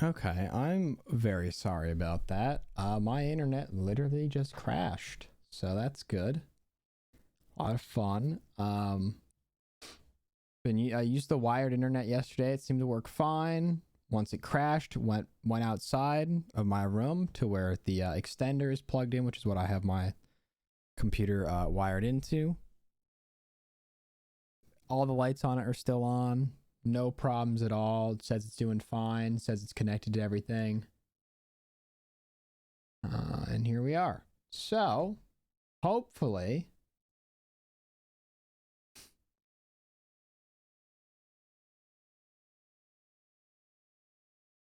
Okay, I'm very sorry about that. My internet literally just crashed, so that's good. A lot of fun. I used the wired internet yesterday. It seemed to work fine. Once it crashed, went outside of my room to where the extender is plugged in, which is what I have my computer wired into. All the lights on it are still on. No problems at all. It says it's doing fine. It says it's connected to everything. And here we are. So, hopefully,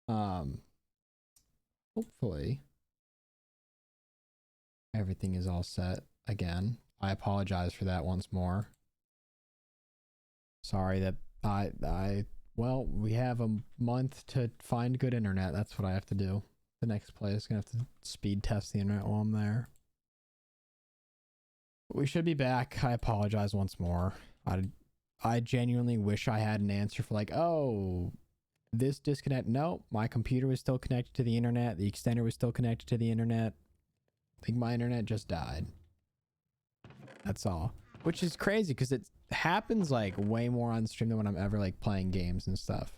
um, hopefully everything is all set again. I apologize for that once more. Sorry that well, we have a month to find good internet. That's what I have to do. The next play is gonna have to speed test the internet while I'm there. We should be back. I apologize once more. I genuinely wish I had an answer for like, oh, this disconnect. No, my computer was still connected to the internet. The extender was still connected to the internet. I think my internet just died. That's all. Which is crazy because it happens like way more on stream than when I'm ever like playing games and stuff.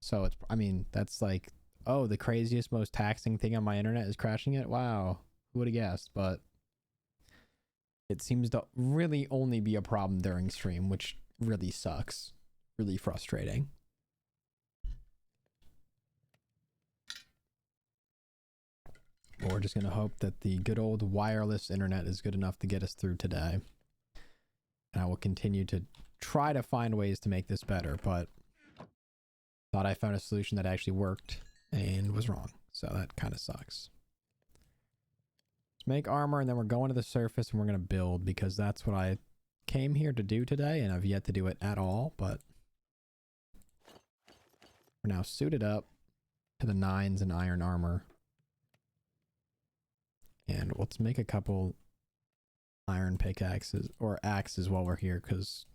So it's, I mean, that's like, oh, the craziest, most taxing thing on my internet is crashing it. Wow. Who would have guessed? But it seems to really only be a problem during stream, which really sucks. Really frustrating. But we're just going to hope that the good old wireless internet is good enough to get us through today. And I will continue to try to find ways to make this better, but thought I found a solution that actually worked and was wrong. So that kind of sucks. Let's make armor and then we're going to the surface and we're going to build because that's what I came here to do today and I've yet to do it at all, but we're now suited up to the 9s in iron armor. And let's make a couple iron pickaxes or axes while we're here because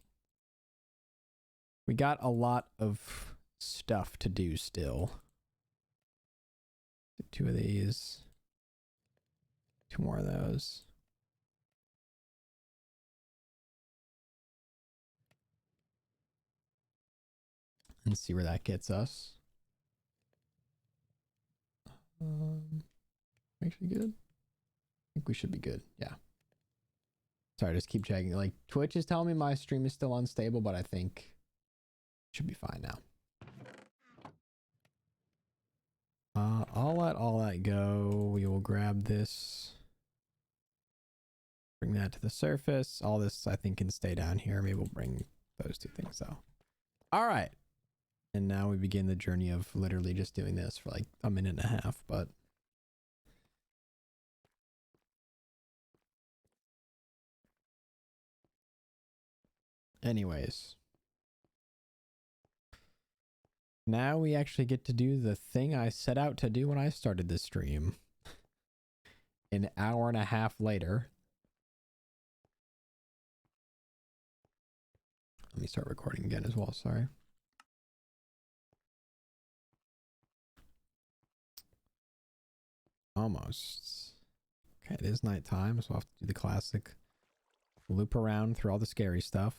we got a lot of stuff to do still. 2 of these. 2 more of those. And see where that gets us. Actually good. I think we should be good. Yeah. Sorry, just keep checking. Like Twitch is telling me my stream is still unstable, but I think it should be fine now. I'll let all that go. We will grab this. Bring that to the surface. All this I think can stay down here. Maybe we'll bring those 2 things though. All right. And now we begin the journey of literally just doing this for like a minute and a half, but anyways. Now we actually get to do the thing I set out to do when I started this stream. An hour and a half later. Let me start recording again as well, sorry. Almost. Okay, it is nighttime, so I'll have to do the classic loop around through all the scary stuff.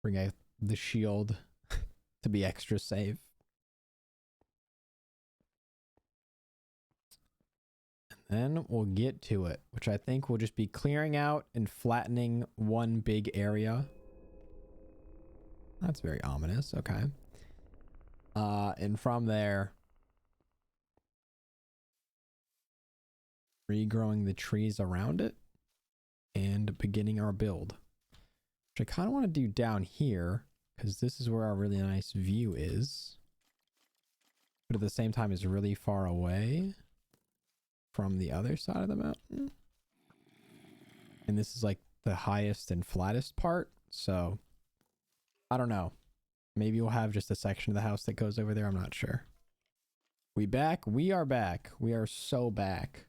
Bring out the shield to be extra safe. And then we'll get to it, which I think will just be clearing out and flattening one big area. That's very ominous. Okay. And from there, regrowing the trees around it and beginning our build, which I kind of want to do down here because this is where our really nice view is, but at the same time is really far away from the other side of the mountain. And this is like the highest and flattest part. So I don't know. Maybe we'll have just a section of the house that goes over there. I'm not sure. We back? We are back. We are so back.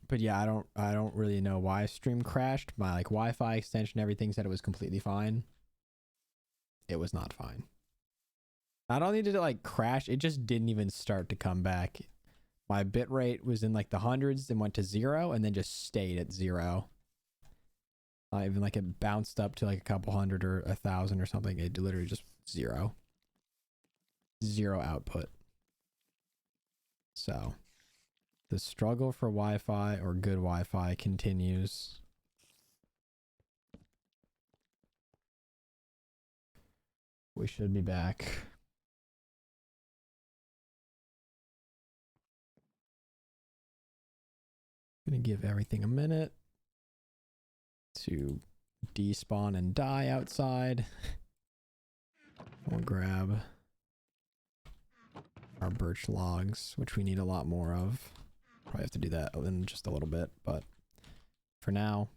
But yeah, I don't really know why stream crashed. My like Wi-Fi extension, everything said it was completely fine. it was not fine. Not only did it like crash, it just didn't even start to come back. My bit rate was in like the hundreds, then went to 0, and then just stayed at 0. Even like it bounced up to like a couple hundred or 1,000 or something. It literally just 0. 0 output. So the struggle for Wi-Fi or good Wi-Fi continues. We should be back. Gonna give everything a minute to despawn and die outside. We'll grab our birch logs, which we need a lot more of. Probably have to do that in just a little bit, but for now,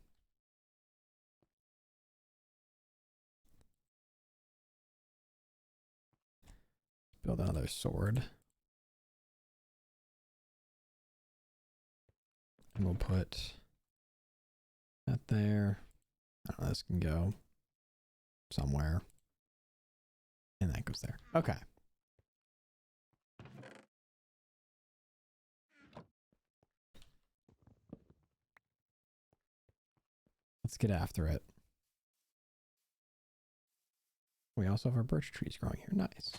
build another sword. And we'll put that there. I don't know, this can go somewhere. And that goes there. Okay. Let's get after it. We also have our birch trees growing here. Nice.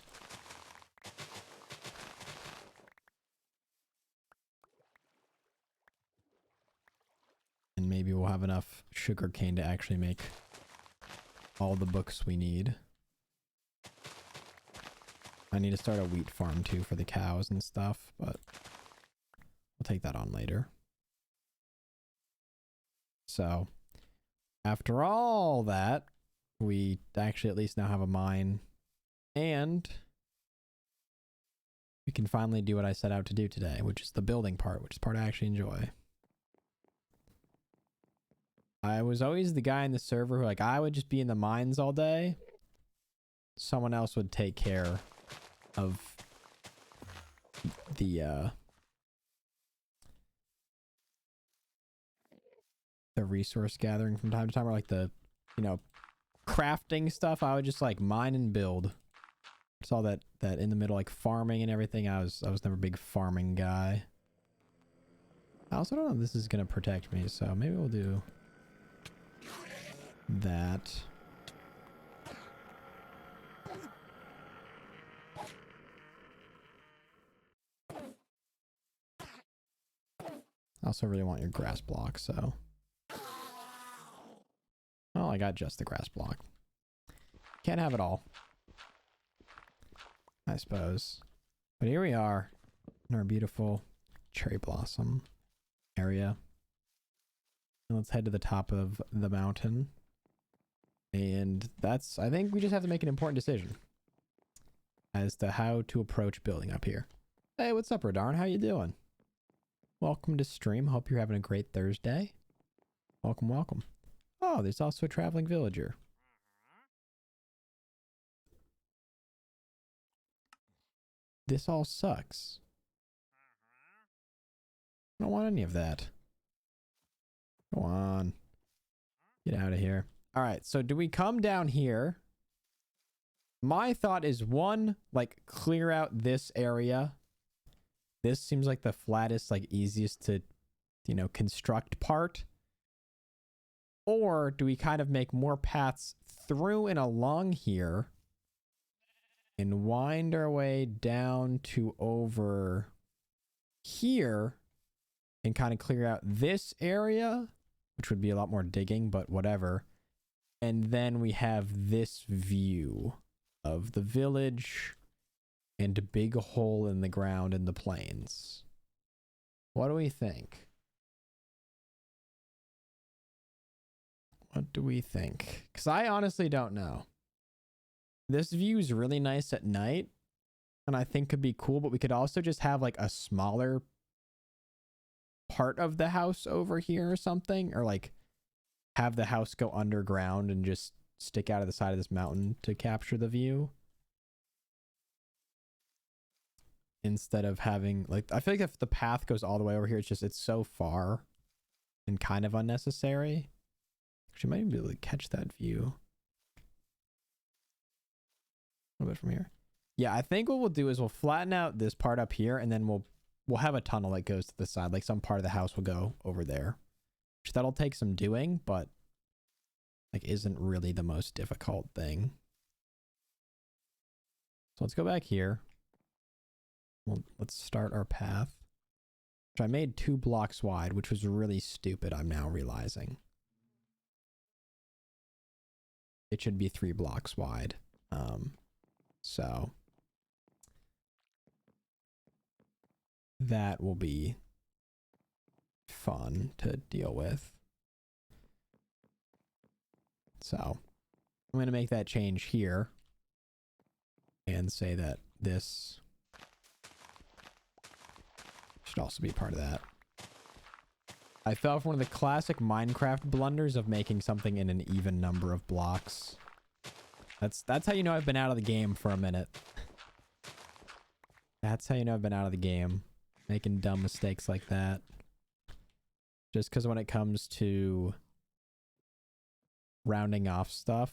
And maybe we'll have enough sugar cane to actually make all the books we need. I need to start a wheat farm too for the cows and stuff, but we'll take that on later. So after all that, we actually at least now have a mine, and we can finally do what I set out to do today, which is the building part, which is part I actually enjoy. I was always the guy in the server who, like, I would just be in the mines all day. Someone else would take care of the resource gathering from time to time, or like the, you know, crafting stuff. I would just like mine and build. It's all that in the middle, like farming and everything. I was never a big farming guy. I also don't know if this is gonna protect me, so maybe we'll do that. I also really want your grass block, so. Oh, I got just the grass block. Can't have it all, I suppose. But here we are in our beautiful cherry blossom area. And let's head to the top of the mountain. And that's, I think we just have to make an important decision as to how to approach building up here. Hey, what's up, Radarn? How you doing? Welcome to stream. Hope you're having a great Thursday. Welcome, welcome. Oh, there's also a traveling villager. This all sucks. I don't want any of that. Go on. Get out of here. All right, so do we come down here? My thought is, one, like, clear out this area. This seems like the flattest, like, easiest to, you know, construct part. Or do we kind of make more paths through and along here and wind our way down to over here and kind of clear out this area, which would be a lot more digging, but whatever. And then we have this view of the village and a big hole in the ground in the plains. What do we think? What do we think? Because I honestly don't know. This view is really nice at night, and I think could be cool, but we could also just have like a smaller part of the house over here or something, or like have the house go underground and just stick out of the side of this mountain to capture the view. Instead of having, like, I feel like if the path goes all the way over here, it's so far and kind of unnecessary. Actually, might even be able to catch that view. little bit from here. Yeah, I think what we'll do is we'll flatten out this part up here, and then we'll have a tunnel that goes to the side. Like some part of the house will go over there. Which that'll take some doing, but like isn't really the most difficult thing. So let's go back here. Well, let's start our path. Which I made 2 blocks wide, which was really stupid, I'm now realizing. It should be 3 blocks wide. So that will be fun to deal with. So I'm going to make that change here and say that this should also be part of that. I fell for one of the classic Minecraft blunders of making something in an even number of blocks. That's how you know I've been out of the game for a minute. That's how you know I've been out of the game. Making dumb mistakes like that. Just because when it comes to rounding off stuff.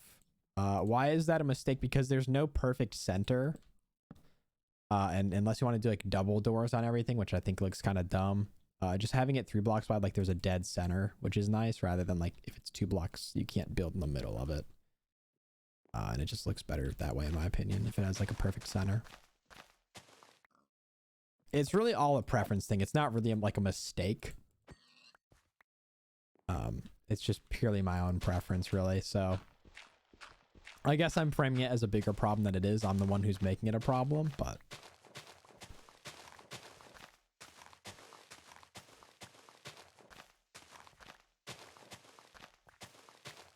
Why is that a mistake? Because there's no perfect center. And unless you want to do like double doors on everything, which I think looks kind of dumb. Just having it 3 blocks wide, like there's a dead center, which is nice, rather than like if it's 2 blocks, you can't build in the middle of it. And it just looks better that way, in my opinion, if it has like a perfect center. It's really all a preference thing. It's not really like a mistake. It's just purely my own preference, really. So I guess I'm framing it as a bigger problem than it is. I'm the one who's making it a problem, but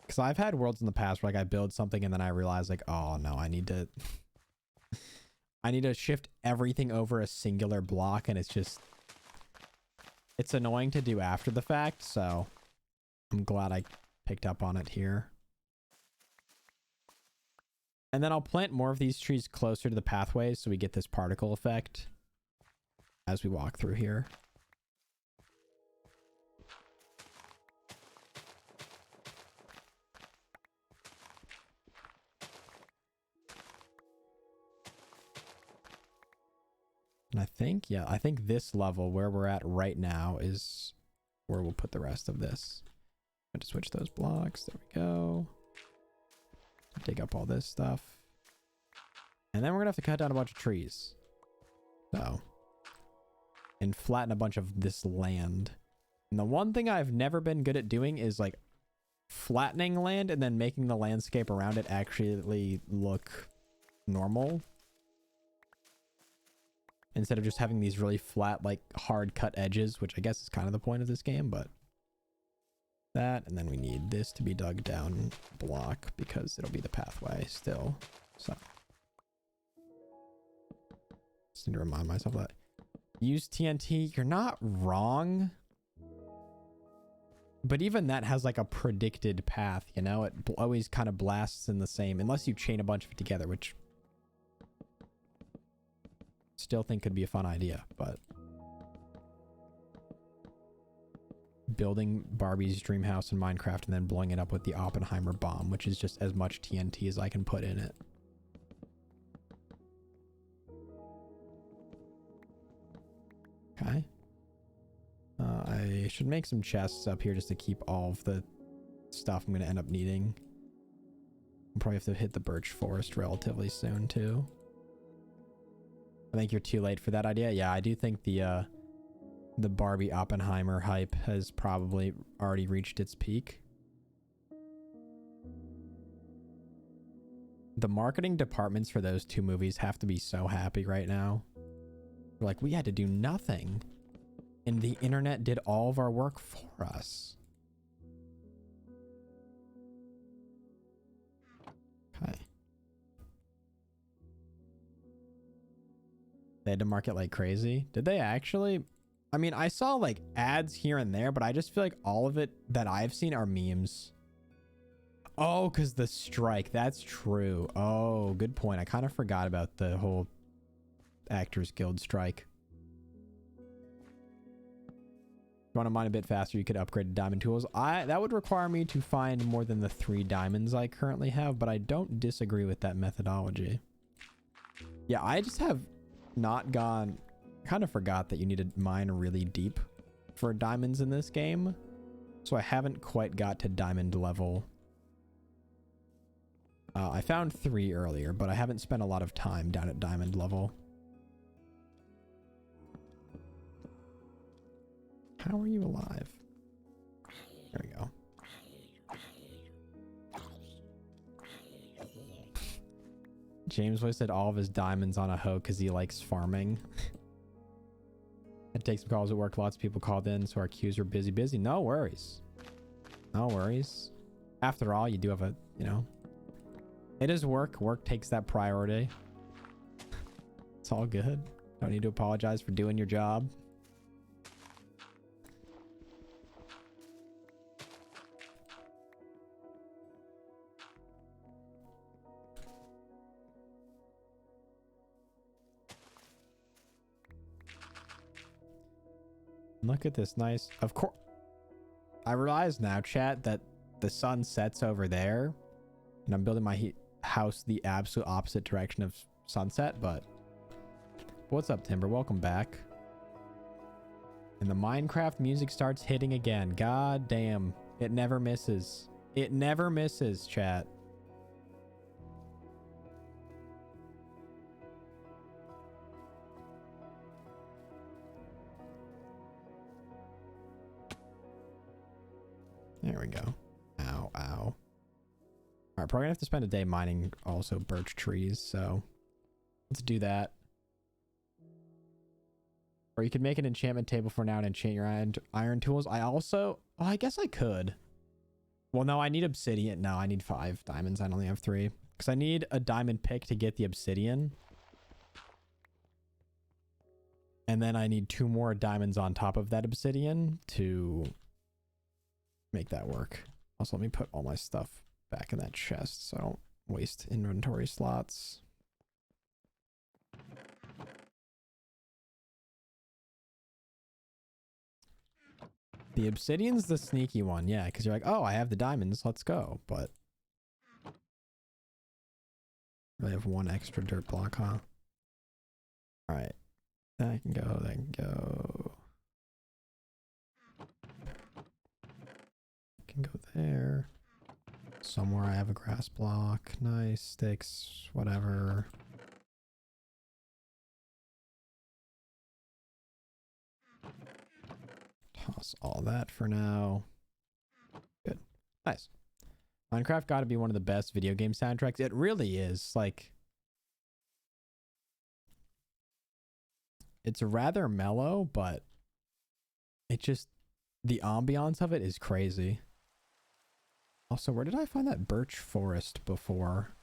because I've had worlds in the past where like I build something and then I realize like, oh no, I need to I need to shift everything over a singular block, and it's annoying to do after the fact, so I'm glad I picked up on it here. And then I'll plant more of these trees closer to the pathways so we get this particle effect as we walk through here. And I think this level where we're at right now is where we'll put the rest of this. I'm going to switch those blocks. There we go. Dig up all this stuff. And then we're going to have to cut down a bunch of trees. So. And flatten a bunch of this land. And the one thing I've never been good at doing is like flattening land and then making the landscape around it actually look normal. Instead of just having these really flat, like hard cut edges, which I guess is kind of the point of this game, but that, and then we need this to be dug down block because it'll be the pathway still. So just need to remind myself that. Use TNT, you're not wrong. But even that has like a predicted path, you know? It always kind of blasts in the same, unless you chain a bunch of it together, which still think could be a fun idea, but building Barbie's dream house in Minecraft and then blowing it up with the Oppenheimer bomb, which is just as much TNT as I can put in it. Okay. I should make some chests up here just to keep all of the stuff I'm going to end up needing. I'll probably have to hit the birch forest relatively soon too. I think you're too late for that idea. Yeah, I do think the Barbie Oppenheimer hype has probably already reached its peak. The marketing departments for those 2 movies have to be so happy right now. They're like, we had to do nothing, and the internet did all of our work for us. Okay. They had to market like crazy. Did they actually? I mean, I saw like ads here and there, but I just feel like all of it that I've seen are memes. Oh, because the strike. That's true. Oh, good point. I kind of forgot about the whole Actors Guild strike. If you want to mine a bit faster, you could upgrade to diamond tools. That would require me to find more than the 3 diamonds I currently have, but I don't disagree with that methodology. Yeah, I just have not gone... kind of forgot that you need to mine really deep for diamonds in this game. So I haven't quite got to diamond level. I found 3 earlier, but I haven't spent a lot of time down at diamond level. How are you alive? There we go. James wasted all of his diamonds on a hoe because he likes farming. It takes some calls at work. Lots of people called in, so our queues are busy. No worries. No worries. After all, you do have a, you know, it is work. Work takes that priority. It's all good. Don't need to apologize for doing your job. Look at this nice, of course. I realize now, chat, that the sun sets over there, and I'm building my house the absolute opposite direction of sunset, but what's up, Timber? Welcome back. And the Minecraft music starts hitting again. God damn. It never misses. It never misses, chat. There we go. Ow, ow. All right, probably gonna have to spend a day mining also birch trees, so let's do that. Or you could make an enchantment table for now and enchant your iron tools. Oh, I guess I could. Well, no, I need obsidian. No, I need 5 diamonds. I only have 3. Because I need a diamond pick to get the obsidian. And then I need 2 more diamonds on top of that obsidian to make that work. Also, let me put all my stuff back in that chest so I don't waste inventory slots. The obsidian's the sneaky one, yeah, because you're like, oh, I have the diamonds, let's go. But I have 1 extra dirt block, huh? All right, that can go, that can go. Can go there. Somewhere I have a grass block. Nice, sticks, whatever. Toss all that for now. Good. Nice. Minecraft got to be one of the best video game soundtracks. It really is. Like, it's rather mellow, but it just, the ambiance of it is crazy. Also, where did I find that birch forest before?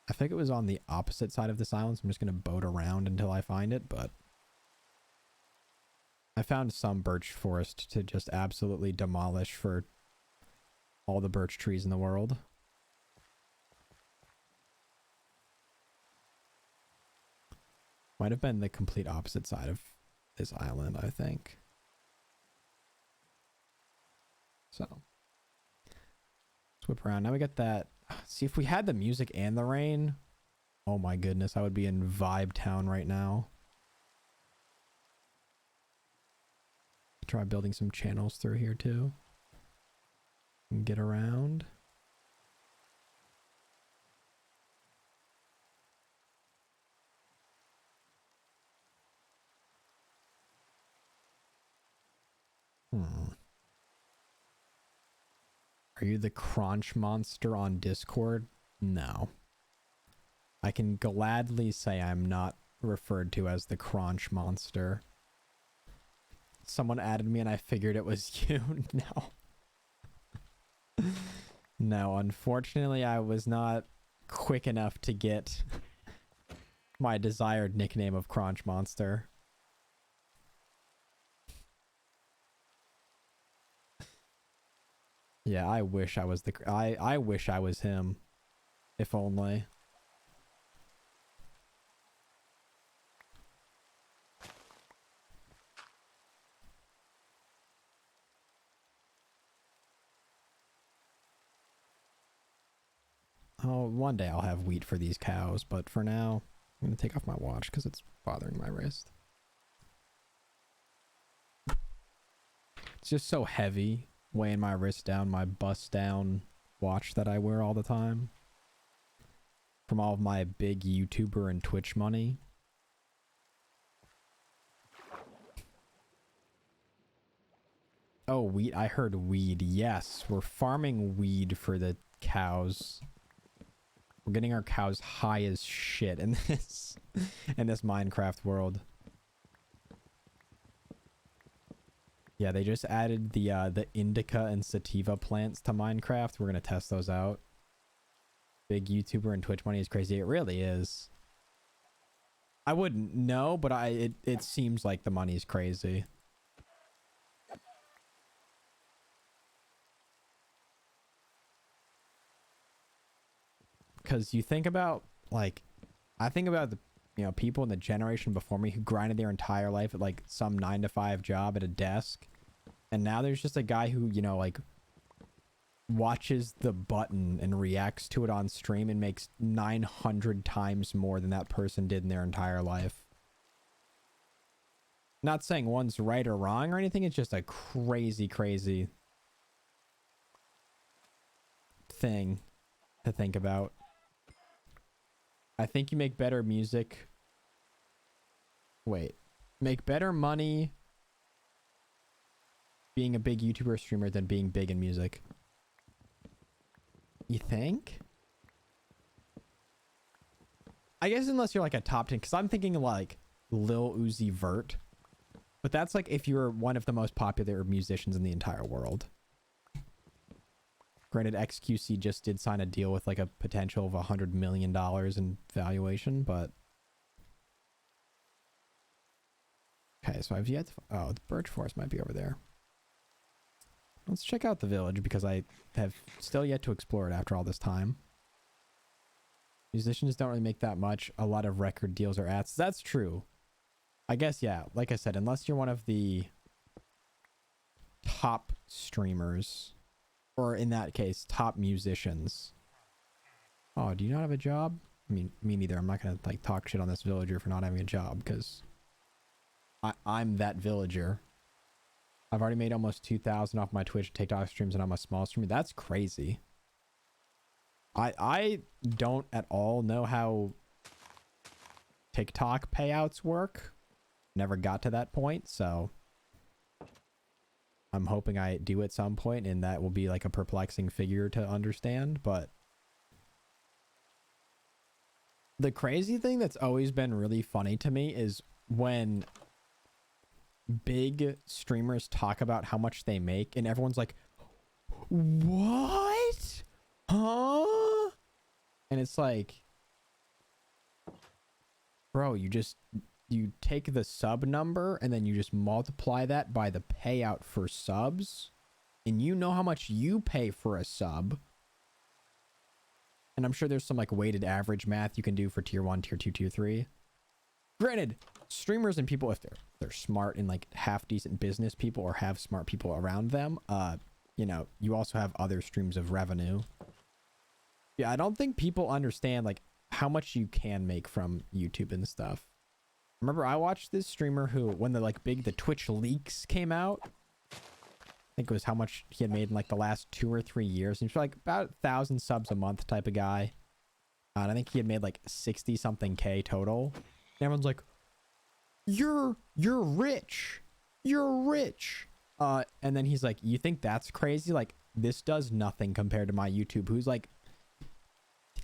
I think it was on the opposite side of this island, so I'm just going to boat around until I find it, but I found some birch forest to just absolutely demolish for all the birch trees in the world. Might have been the complete opposite side of this island, I think. So, let's whip around. Now we got that. See, if we had the music and the rain, oh my goodness, I would be in Vibe Town right now. Try building some channels through here too. And get around. Are you the crunch monster on Discord? No. I can gladly say I'm not referred to as the crunch monster. Someone added me and I figured it was you. No. No, unfortunately I was not quick enough to get my desired nickname of crunch monster. Yeah, I wish I was I wish I was him. If only. Oh, one day I'll have wheat for these cows, but for now, I'm gonna take off my watch because it's bothering my wrist. It's just so heavy, weighing my wrist down, my bust down watch that I wear all the time. From all of my big YouTuber and Twitch money. Oh, weed. I heard weed. Yes, we're farming weed for the cows. We're getting our cows high as shit in this Minecraft world. Yeah, they just added the indica and sativa plants to Minecraft. We're gonna test those out. Big YouTuber and Twitch money is crazy. It really is. I wouldn't know, but it seems like the money's crazy. Because you think about, like, I think about the, you know, people in the generation before me who grinded their entire life at like some 9-to-5 job at a desk. And now there's just a guy who, you know, like watches the button and reacts to it on stream and makes 900 times more than that person did in their entire life. Not saying one's right or wrong or anything. It's just a crazy, crazy thing to think about. I think you make better music. Wait. Make better money being a big YouTuber streamer than being big in music. You think? I guess unless you're like a top 10, because I'm thinking like Lil Uzi Vert. But that's like if you're one of the most popular musicians in the entire world. Granted, XQC just did sign a deal with like a potential of $100 million in valuation, but... Okay, so I've yet to... Oh, the birch forest might be over there. Let's check out the village because I have still yet to explore it after all this time. Musicians don't really make that much. A lot of record deals are ads. That's true. I guess, yeah. Like I said, unless you're one of the top streamers, or in that case, top musicians. Oh, do you not have a job? I mean, me neither. I'm not going to like talk shit on this villager for not having a job because I'm that villager. I've already made almost 2,000 off my Twitch, TikTok streams, and I'm a small streamer. That's crazy. I don't at all know how TikTok payouts work. Never got to that point, so I'm hoping I do at some point, and that will be like a perplexing figure to understand. But the crazy thing that's always been really funny to me is when big streamers talk about how much they make and everyone's like, what? Huh? And it's like, bro, you take the sub number and then you just multiply that by the payout for subs, and you know how much you pay for a sub. And I'm sure there's some like weighted average math you can do for tier 1, tier 2, tier 3. Granted, streamers and people, if they're smart and like half decent business people or have smart people around them, you know, you also have other streams of revenue. Yeah, I don't think people understand like how much you can make from YouTube and stuff. Remember, I watched this streamer who, when the Twitch leaks came out, I think it was how much he had made in like the last 2 or 3 years. And he's like about 1,000 subs a month type of guy. And I think he had made like 60 something K total. And everyone's like, you're rich. You're rich. And then he's like, you think that's crazy? Like, this does nothing compared to my YouTube, who's like,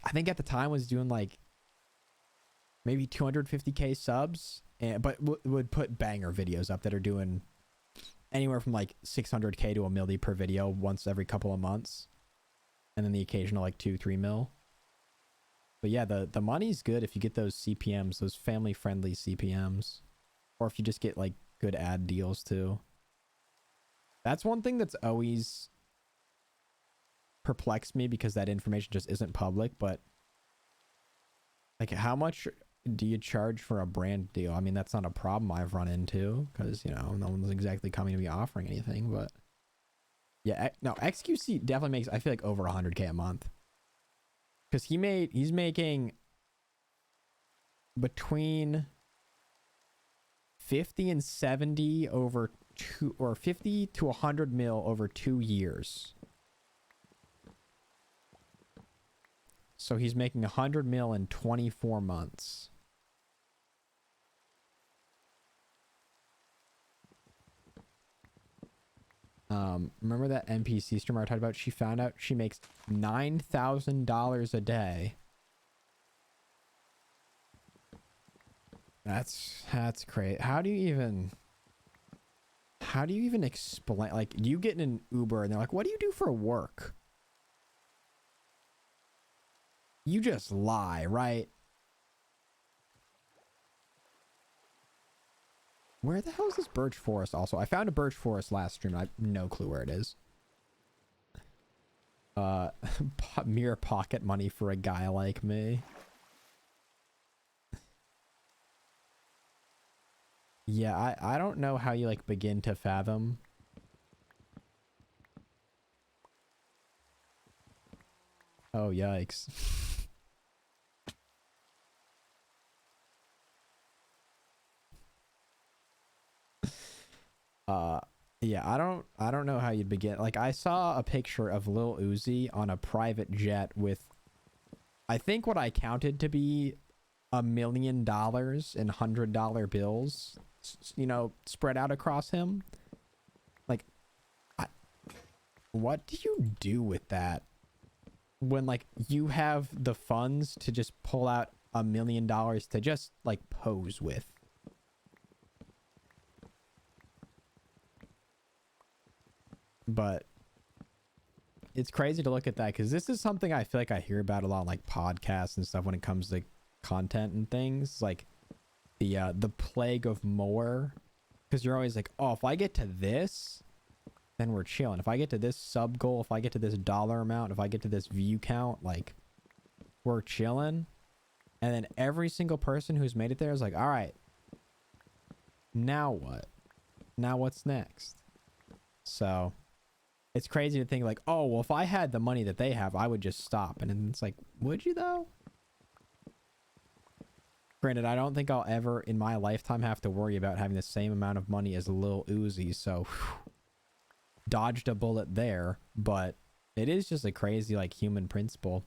I think at the time was doing like maybe 250K subs, but would put banger videos up that are doing anywhere from like 600K to $1 million per video once every couple of months. And then the occasional like 2-3 mil. But yeah, the money's good if you get those CPMs, those family friendly CPMs, or if you just get like good ad deals too. That's one thing that's always perplexed me because that information just isn't public. But like, how much do you charge for a brand deal? I mean, that's not a problem I've run into because, you know, no one's exactly coming to me offering anything. But yeah, no, XQC definitely makes, I feel like, over 100K a month. Because he's making between 50 and 70 over two, or 50 to 100 mil over 2 years. So he's making 100 mil in 24 months. Remember that NPC streamer I talked about? She found out she makes $9,000 a day. That's great. How do you even explain, like, you get in an Uber and they're like, what do you do for work? You just lie, right? Where the hell is this birch forest also? I found a birch forest last stream. I have no clue where it is. Mere pocket money for a guy like me. Yeah, I don't know how you, like, begin to fathom. Oh, yikes. Yeah, I don't know how you'd begin. Like, I saw a picture of Lil Uzi on a private jet with, I think, what I counted to be $1 million in $100 bills, you know, spread out across him. Like, what do you do with that when, like, you have the funds to just pull out $1 million to just, like, pose with? But it's crazy to look at that, because this is something I feel like I hear about a lot on, like, podcasts and stuff when it comes to content and things, like the plague of more, because you're always like, oh, if I get to this, then we're chilling. If I get to this sub goal, if I get to this dollar amount, if I get to this view count, like, we're chilling. And then every single person who's made it there is like, all right, now what? Now what's next? So it's crazy to think, like, oh, well, if I had the money that they have, I would just stop. And then it's like, would you though? Granted, I don't think I'll ever in my lifetime have to worry about having the same amount of money as Lil Uzi, so whew, dodged a bullet there. But it is just a crazy, like, human principle.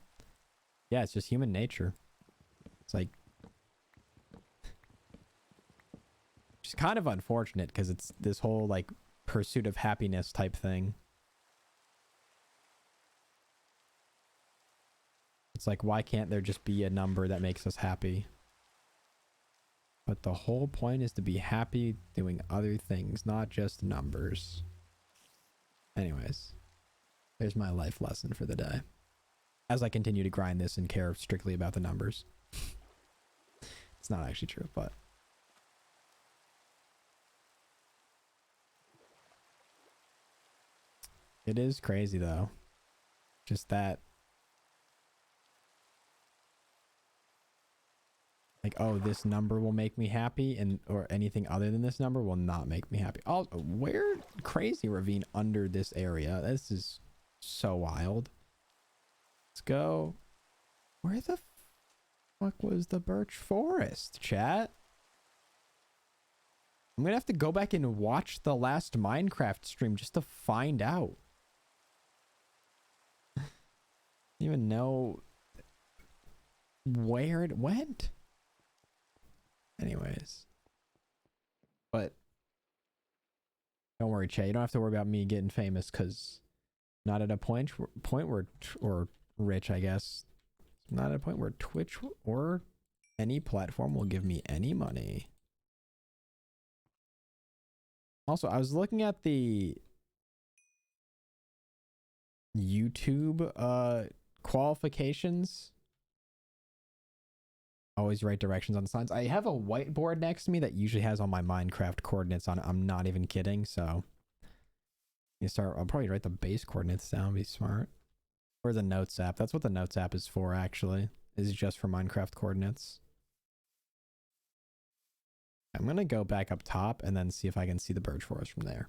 Yeah, it's just human nature. It's like, it's kind of unfortunate, because it's this whole, like, pursuit of happiness type thing. It's like, why can't there just be a number that makes us happy? But the whole point is to be happy doing other things, not just numbers. Anyways, there's my life lesson for the day, as I continue to grind this and care strictly about the numbers. It's not actually true, but it is crazy though. Just that, like, oh, this number will make me happy, and or anything other than this number will not make me happy. Oh, where crazy ravine under this area? This is so wild. Let's go. Where the fuck was the birch forest, chat? I'm gonna have to go back and watch the last Minecraft stream just to find out. I don't even know where it went. Anyways, but don't worry, Che. You don't have to worry about me getting famous, because not at a point where, or rich, I guess. Not at a point where Twitch or any platform will give me any money. Also, I was looking at the YouTube qualifications. Always write directions on the signs. I have a whiteboard next to me that usually has all my Minecraft coordinates on it. I'm not even kidding. So I'll probably write the base coordinates down. Be smart. Or the notes app. That's what the notes app is for, actually. Is just for Minecraft coordinates. I'm gonna go back up top and then see if I can see the birch forest from there.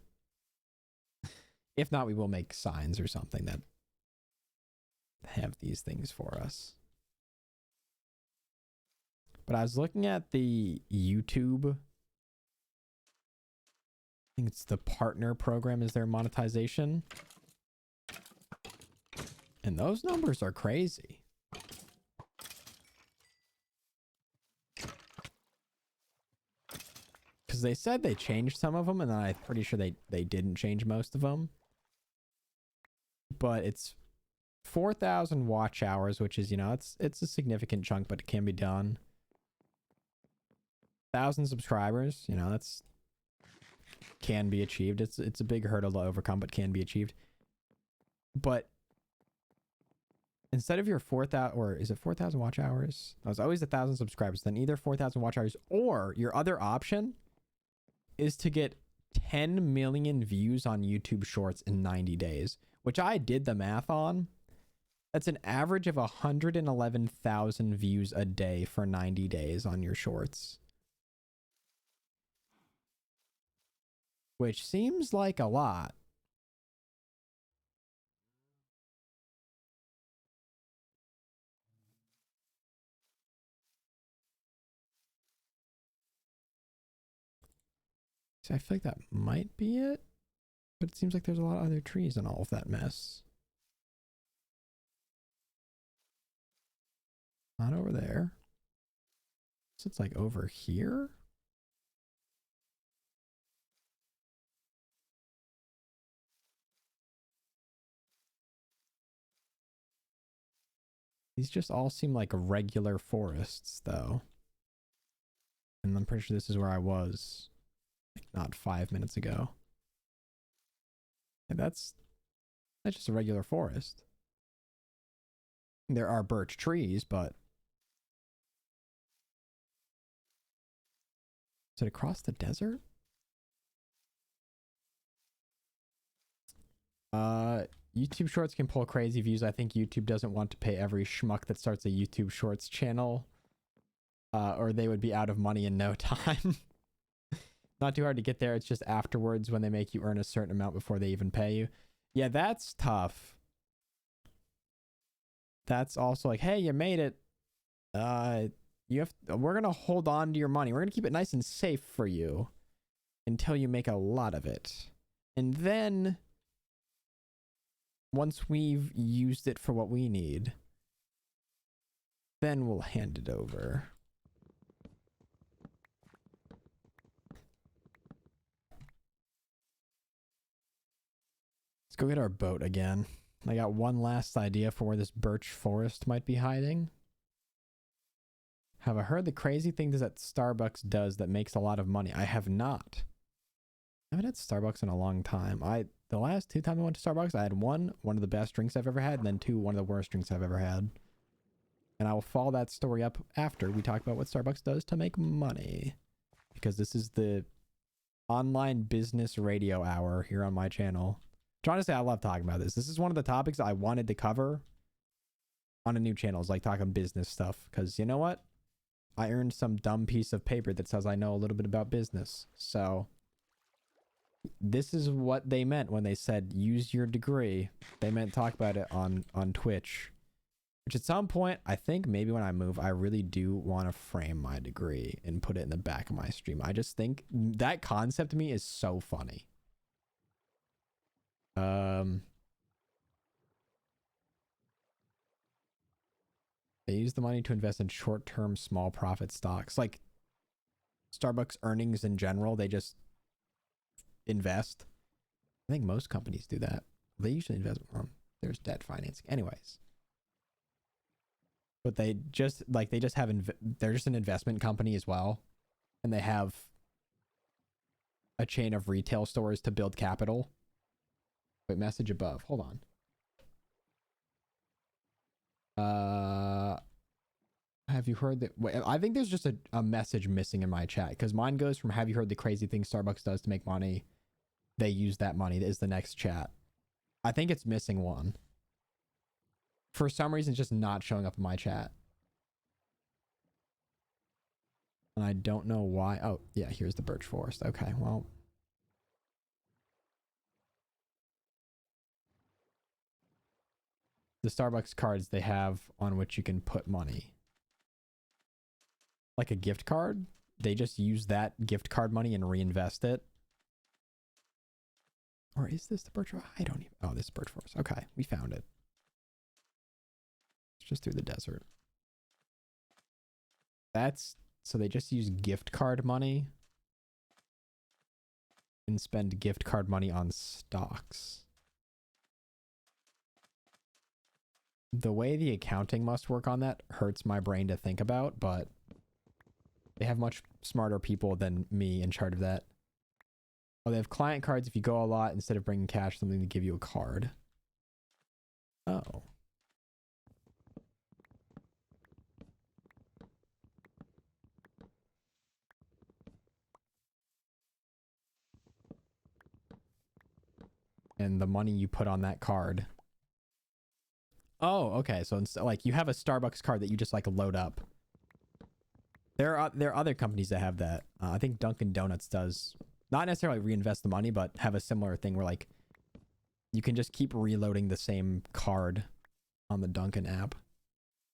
If not, we will make signs or something that have these things for us. But I was looking at the YouTube. I think it's the partner program is their monetization. And those numbers are crazy. Because they said they changed some of them, and then I'm pretty sure they didn't change most of them. But it's 4,000 watch hours, which is, you know, it's a significant chunk, but it can be done. 1,000 subscribers, you know, that's can be achieved. It's a big hurdle to overcome, but can be achieved. But instead of your 4,000, or is it 4,000 watch hours? No, it's always 1,000 subscribers. Then either 4,000 watch hours, or your other option is to get 10 million views on YouTube Shorts in 90 days, which I did the math on. That's an average of 111,000 views a day for 90 days on your shorts. Which seems like a lot. So I feel like that might be it. But it seems like there's a lot of other trees in all of that mess. Not over there. So it's like over here. These just all seem like regular forests, though. And I'm pretty sure this is where I was, like, not 5 minutes ago. And that's just a regular forest. There are birch trees, but... Is it across the desert? YouTube Shorts can pull crazy views. I think YouTube doesn't want to pay every schmuck that starts a YouTube Shorts channel. Or they would be out of money in no time. Not too hard to get there. It's just afterwards when they make you earn a certain amount before they even pay you. Yeah, that's tough. That's also like, hey, you made it. We're gonna hold on to your money. We're gonna keep it nice and safe for you until you make a lot of it. And then once we've used it for what we need, then we'll hand it over. Let's go get our boat again. I got one last idea for where this birch forest might be hiding. Have I heard the crazy things that Starbucks does that makes a lot of money? I have not. I haven't had Starbucks in a long time. The last 2 times I went to Starbucks, I had one of the best drinks I've ever had, and then 2, one of the worst drinks I've ever had. And I will follow that story up after we talk about what Starbucks does to make money. Because this is the online business radio hour here on my channel. Honestly, I love talking about this. This is one of the topics I wanted to cover on a new channel, is like talking business stuff. Because you know what? I earned some dumb piece of paper that says I know a little bit about business. So this is what they meant when they said use your degree. They meant talk about it on Twitch. Which at some point, I think maybe when I move, I really do want to frame my degree and put it in the back of my stream. I just think that concept to me is so funny. They use the money to invest in short-term small profit stocks. Like Starbucks earnings in general, they just invest. I think most companies do that. They usually invest. There's debt financing. Anyways. But they're just an investment company as well. And they have a chain of retail stores to build capital. Wait, message above. Hold on. Have you heard that? Wait, I think there's just a message missing in my chat, because mine goes from have you heard the crazy things Starbucks does to make money? They use that money is the next chat. I think it's missing one. For some reason, it's just not showing up in my chat. And I don't know why. Oh, yeah, here's the birch forest. Okay, well. The Starbucks cards they have on which you can put money. like a gift card, they just use that gift card money and reinvest it. Or is this the birch? I don't even. Oh, this is birch forest. Okay, we found it. It's just through the desert. That's so they just use gift card money and spend gift card money on stocks. The way the accounting must work on that hurts my brain to think about, but they have much smarter people than me in charge of that. Oh, they have client cards. If you go a lot, instead of bringing cash, something to give you a card. Oh. And the money you put on that card. Oh, okay. So it's like you have a Starbucks card that you just like load up. There are other companies that have that. I think Dunkin' Donuts does. Not necessarily reinvest the money, but have a similar thing where like you can just keep reloading the same card on the Dunkin' app.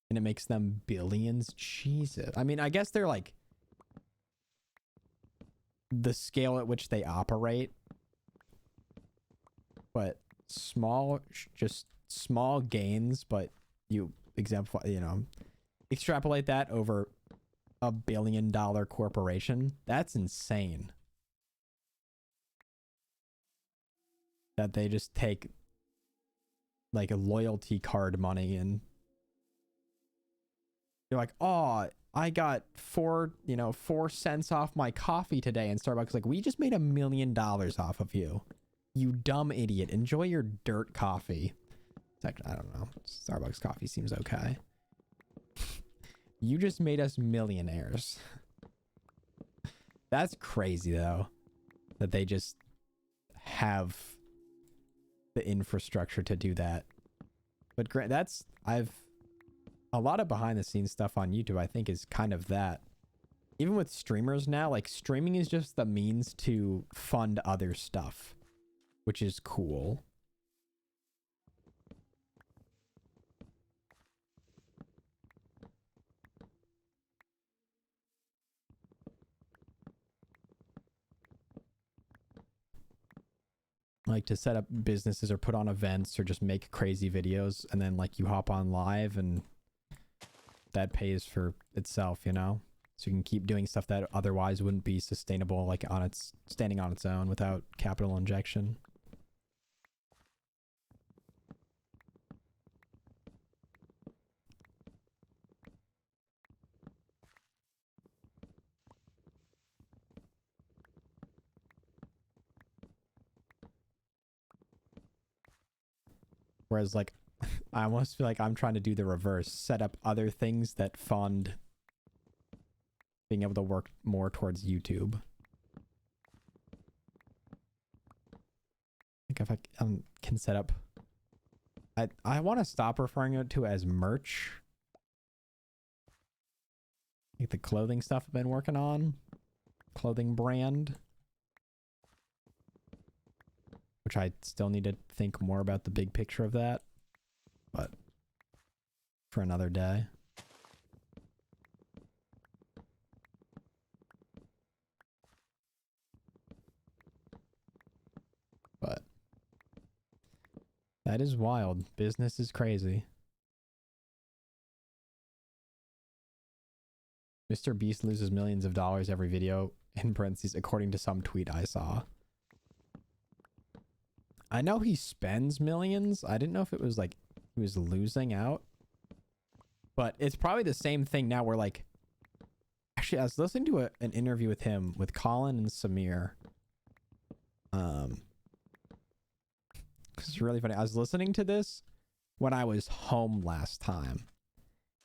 And it makes them billions. Jesus. I mean, I guess they're like the scale at which they operate. But just small gains, but you extrapolate that over $1 billion corporation. That's insane. That they just take like a loyalty card money and you're like, oh, I got 4 cents off my coffee today, and Starbucks like, we just made $1 million off of you. You dumb idiot. Enjoy your dirt coffee. It's actually, I don't know. Starbucks coffee seems okay. You just made us millionaires. That's crazy though. That they just have the infrastructure to do that. But a lot of behind the scenes stuff on YouTube, I think, is kind of that. Even with streamers now, like streaming is just the means to fund other stuff, which is cool. Like to set up businesses or put on events or just make crazy videos, and then like you hop on live and that pays for itself, you know? So you can keep doing stuff that otherwise wouldn't be sustainable, like standing on its own without capital injection. Whereas like I almost feel like I'm trying to do the reverse, set up other things that fund being able to work more towards YouTube. Like if I can set up, I want to stop referring to it as merch. Like the clothing stuff I've been working on, clothing brand, which I still need to think more about the big picture of that, but for another day. But that is wild. Business is crazy. Mr. Beast loses millions of dollars every video, in parentheses, according to some tweet I saw. I know he spends millions. I didn't know if it was like he was losing out. But it's probably the same thing now where like... Actually, I was listening to an interview with him, with Colin and Samir. It's really funny. I was listening to this when I was home last time.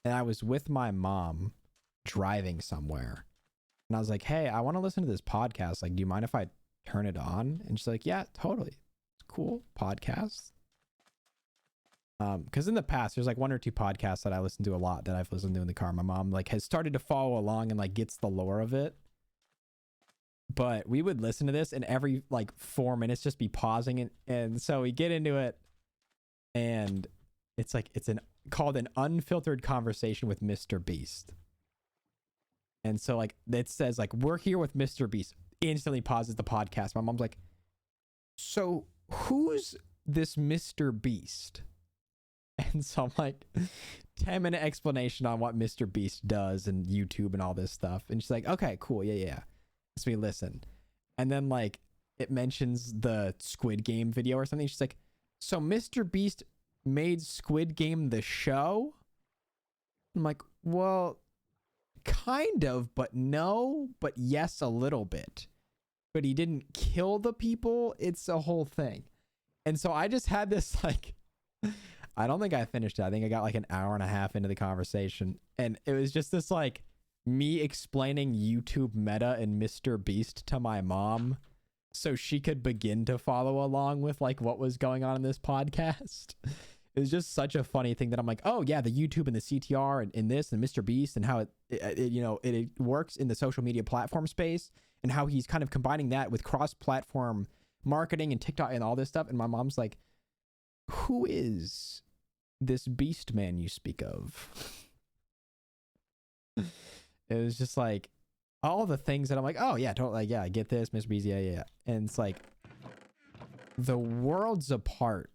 And I was with my mom driving somewhere. And I was like, hey, I want to listen to this podcast. Like, do you mind if I turn it on? And she's like, yeah, totally. It's cool podcast. Because in the past, there's like 1 or 2 podcasts that I listen to a lot that I've listened to in the car. My mom like has started to follow along and like gets the lore of it. But we would listen to this and every like 4 minutes just be pausing and so we get into it and it's like called an unfiltered conversation with Mr. Beast. And so like it says like, we're here with Mr. Beast. Instantly pauses the podcast. My mom's like, so who's this Mr. Beast? And so I'm like, 10-minute explanation on what Mr. Beast does and YouTube and all this stuff. And she's like, okay, cool. Yeah. So we listen. And then like it mentions the Squid Game video or something. She's like, so Mr. Beast made Squid Game the show? I'm like, well, kind of, but no, but yes, a little bit. But he didn't kill the people. It's a whole thing. And so I just had this like, I don't think I finished it. I think I got like an hour and a half into the conversation. And it was just this like me explaining YouTube meta and Mr. Beast to my mom so she could begin to follow along with like what was going on in this podcast. It was just such a funny thing that I'm like, oh yeah, the YouTube and the CTR and this and Mr. Beast and how it works in the social media platform space and how he's kind of combining that with cross-platform marketing and TikTok and all this stuff. And my mom's like, who is this Beast man you speak of? It was just like all the things that I'm like, oh yeah, totally, like, yeah, I get this, Mr. Beast, yeah. And it's like the worlds apart.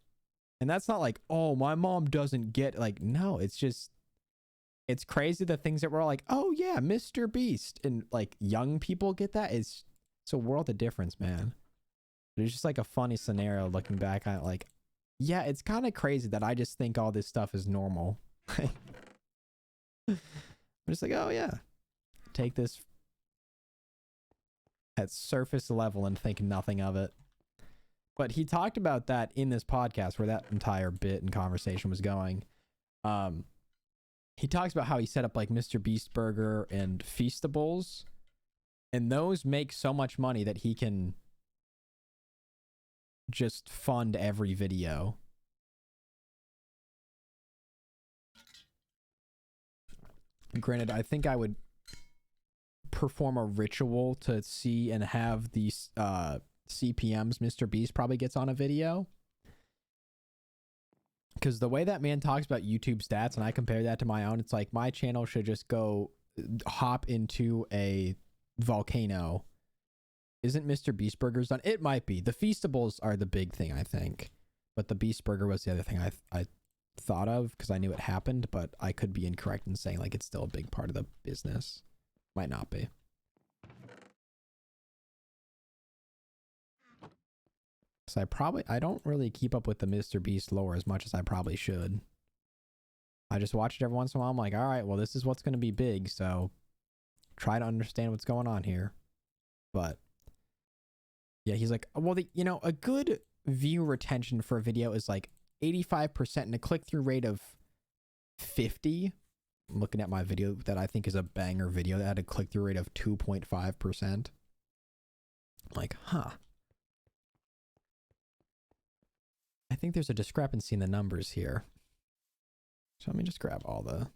And that's not like, oh, my mom doesn't get, like, no, it's just, it's crazy the things that we're all like, oh yeah, Mr. Beast. And like young people get that. It's a world of difference, man. It's just like a funny scenario looking back on it, like, yeah, it's kind of crazy that I just think all this stuff is normal. I'm just like, oh yeah, take this at surface level and think nothing of it. But he talked about that in this podcast where that entire bit and conversation was going. He talks about how he set up like Mr. Beast Burger and Feastables, and those make so much money that he can just fund every video. Granted, I think I would perform a ritual to see and have these CPMs Mr. Beast probably gets on a video, because the way that man talks about YouTube stats and I compare that to my own, it's like my channel should just go hop into a volcano. Isn't Mr. Beast Burgers done? It might be. The Feastables are the big thing, I think, but the Beast Burger was the other thing I thought of because I knew it happened, but I could be incorrect in saying like it's still a big part of the business. Might not be. So I don't really keep up with the Mr. Beast lore as much as I probably should. I just watch it every once in a while. I'm like, all right, well, this is what's going to be big, so try to understand what's going on here. But yeah, he's like, well, a good view retention for a video is like 85% and a click-through rate of 50. I'm looking at my video that I think is a banger video that had a click-through rate of 2.5%. I'm like, huh. I think there's a discrepancy in the numbers here. So let me just grab all the...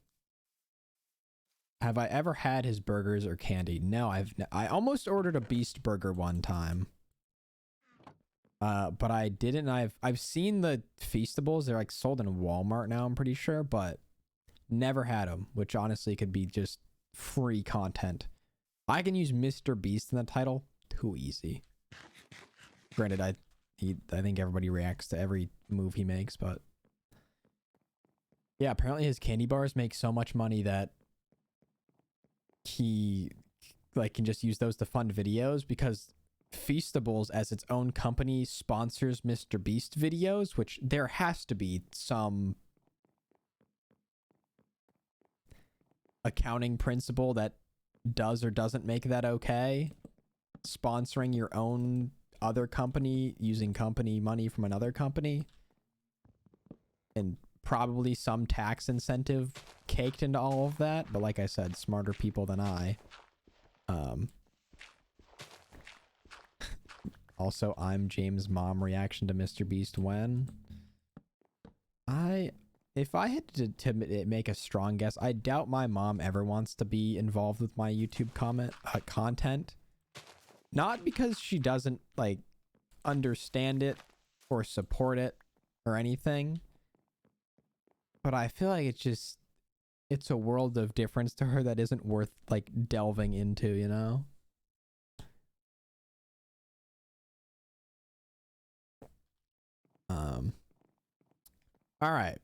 Have I ever had his burgers or candy? No, I almost ordered a Beast Burger one time. But I didn't. I've seen the Feastables. They're like sold in Walmart now, I'm pretty sure, but never had them, which honestly could be just free content. I can use Mr. Beast in the title. Too easy. Granted, I think everybody reacts to every move he makes, but yeah, apparently his candy bars make so much money that he like can just use those to fund videos, because Feastables as its own company sponsors Mr. Beast videos, which there has to be some accounting principle that does or doesn't make that okay. Sponsoring your own other company using company money from another company, and probably some tax incentive caked into all of that. But like I said, smarter people than I. Also, I'm James' mom reaction to Mr. Beast when if I had to make a strong guess, I doubt my mom ever wants to be involved with my YouTube content. Not because she doesn't like understand it or support it or anything, but I feel like it's a world of difference to her that isn't worth like delving into, you know? All right.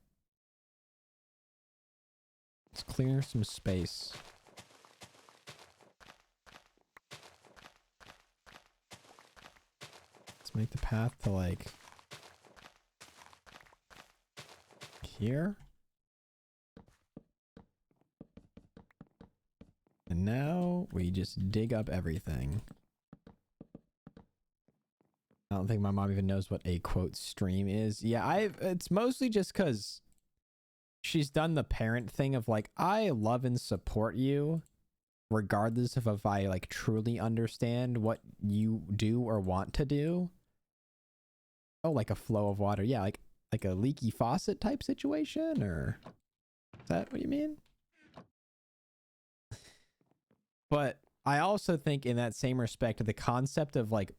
Let's clear some space. Let's make the path to like here. And now we just dig up everything. I don't think my mom even knows what a quote stream is. Yeah, it's mostly just because she's done the parent thing of like, I love and support you regardless of if I like truly understand what you do or want to do. Oh, like a flow of water. Yeah, like a leaky faucet type situation, or is that what you mean? But I also think in that same respect, the concept of like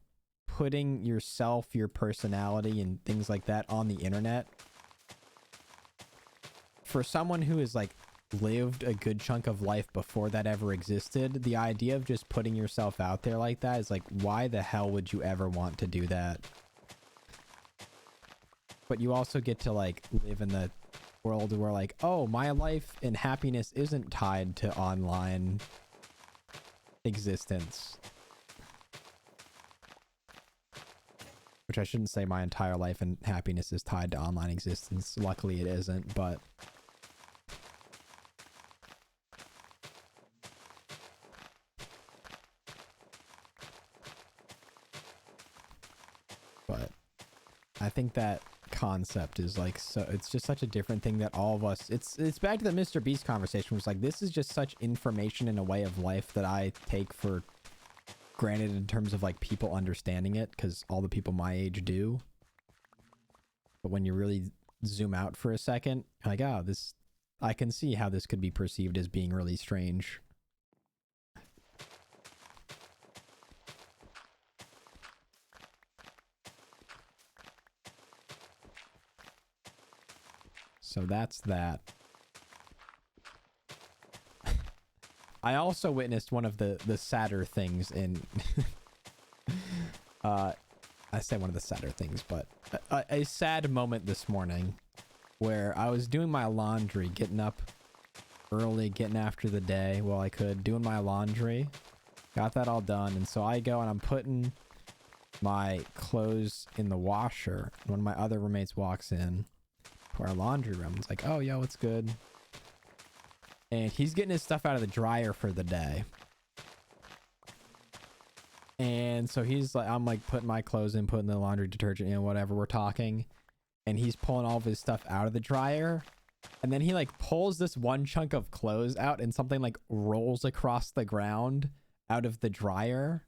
putting yourself, your personality and things like that on the internet, for someone who has like lived a good chunk of life before that ever existed, the idea of just putting yourself out there like that is like, why the hell would you ever want to do that? But you also get to like live in the world where like, oh, my life and happiness isn't tied to online existence. Which I shouldn't say my entire life and happiness is tied to online existence. Luckily it isn't, but I think that concept is like, so it's just such a different thing that all of us, it's back to the Mr. Beast conversation, was like, this is just such information in a way of life that I take for granted in terms of like people understanding it, because all the people my age do. But when you really zoom out for a second, like, oh, this, I can see how this could be perceived as being really strange. So that's that. I also witnessed one of the sadder things in I say one of the sadder things, but a sad moment this morning where I was doing my laundry, getting up early, getting after the day while I could, doing my laundry, got that all done, and so I go and I'm putting my clothes in the washer. One of my other roommates walks in to our laundry room. It's like, oh, yo, what's good? And he's getting his stuff out of the dryer for the day. And so he's like, I'm like putting my clothes in, putting the laundry detergent in, whatever, we're talking. And he's pulling all of his stuff out of the dryer. And then he like pulls this one chunk of clothes out and something like rolls across the ground out of the dryer.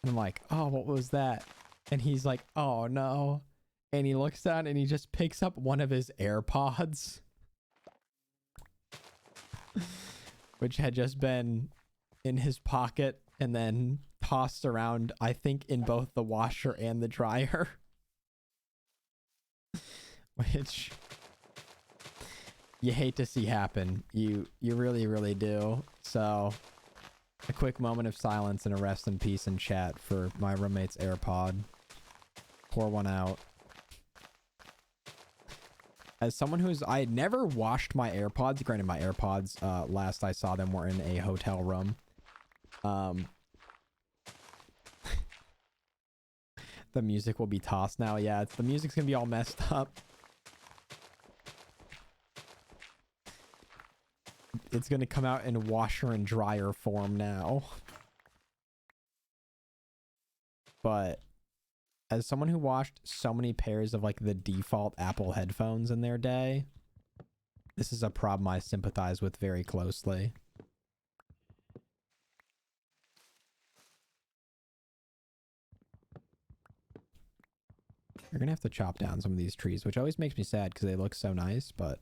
And I'm like, oh, what was that? And he's like, oh no. And he looks down and he just picks up one of his AirPods, which had just been in his pocket and then tossed around, I think, in both the washer and the dryer. Which you hate to see happen. You really, really do. So a quick moment of silence and a rest in peace in chat for my roommate's AirPod. Pour one out. As someone who's, I had never washed my AirPods. Granted, my AirPods, last I saw them were in a hotel room. The music will be tossed now. Yeah, the music's gonna be all messed up. It's gonna come out in washer and dryer form now. But as someone who washed so many pairs of like the default Apple headphones in their day, this is a problem I sympathize with very closely. You're gonna have to chop down some of these trees, which always makes me sad because they look so nice, but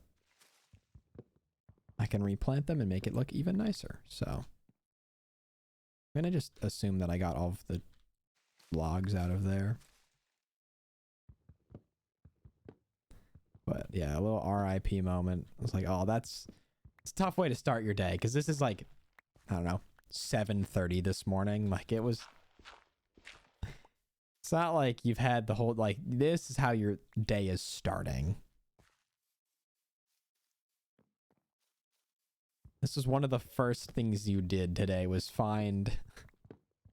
I can replant them and make it look even nicer. So I'm gonna just assume that I got all of the logs out of there. But yeah, a little RIP moment. I was like, oh, that's It's a tough way to start your day because this is like, I don't know, 7:30 this morning. Like it was. It's not like you've had the whole, like, this is how your day is starting. This was one of the first things you did today was find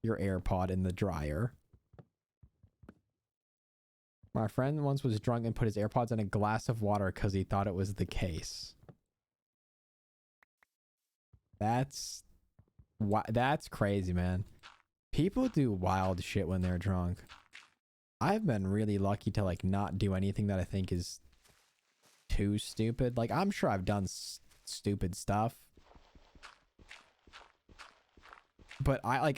your AirPod in the dryer. My friend once was drunk and put his AirPods in a glass of water because he thought it was the case. That's crazy, man. People do wild shit when they're drunk. I've been really lucky to like not do anything that I think is too stupid. Like I'm sure I've done stupid stuff, but I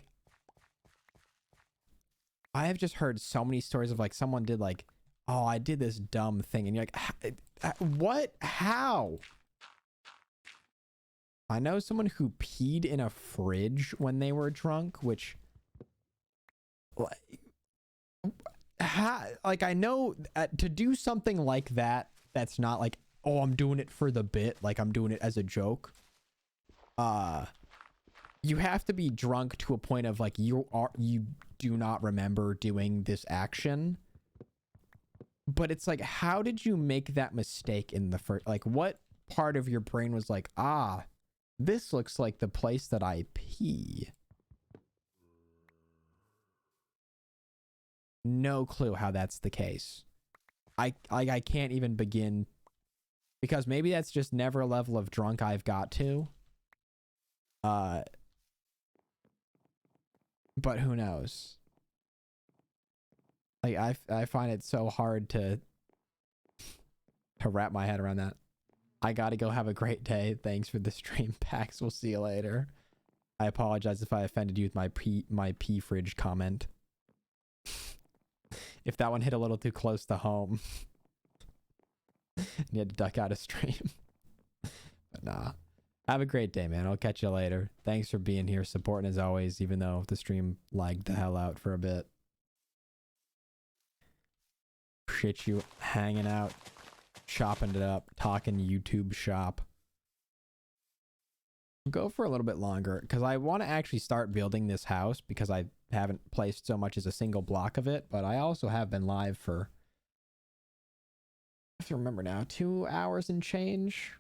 have just heard so many stories of like someone did like, oh, I did this dumb thing, and you're like, what? How? I know someone who peed in a fridge when they were drunk, which, like, I know to do something like that, that's not like, oh, I'm doing it for the bit, like I'm doing it as a joke. You have to be drunk to a point of like you do not remember doing this action. But it's like, how did you make that mistake in the first, like what part of your brain was like, ah, this looks like the place that I pee? No clue how that's the case. I can't even begin, because maybe that's just never a level of drunk I've got to. But who knows? Like I find it so hard to wrap my head around that. I gotta go. Have a great day. Thanks for the stream, Pax. We'll see you later. I apologize if I offended you with my pee fridge comment. If that one hit a little too close to home. You had to duck out of stream. But nah. Have a great day, man. I'll catch you later. Thanks for being here, supporting as always, even though the stream lagged the hell out for a bit. Shit, you hanging out, chopping it up, talking YouTube shop. Go for a little bit longer because I want to actually start building this house because I haven't placed so much as a single block of it, but I also have been live for, I have to remember now, 2 hours and change.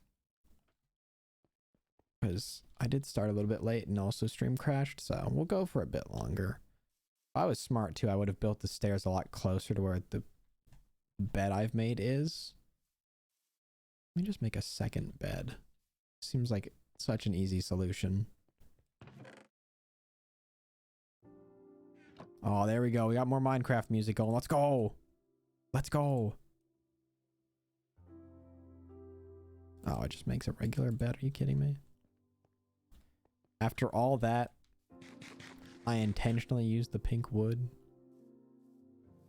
Because I did start a little bit late and also stream crashed, so we'll go for a bit longer. If I was smart too, I would have built the stairs a lot closer to where the bed I've made is. Let me just make a second bed. Seems like such an easy solution. Oh, there we go. We got more Minecraft music going. Let's go. Let's go. Oh, it just makes a regular bed. Are you kidding me? After all that, I intentionally used the pink wood.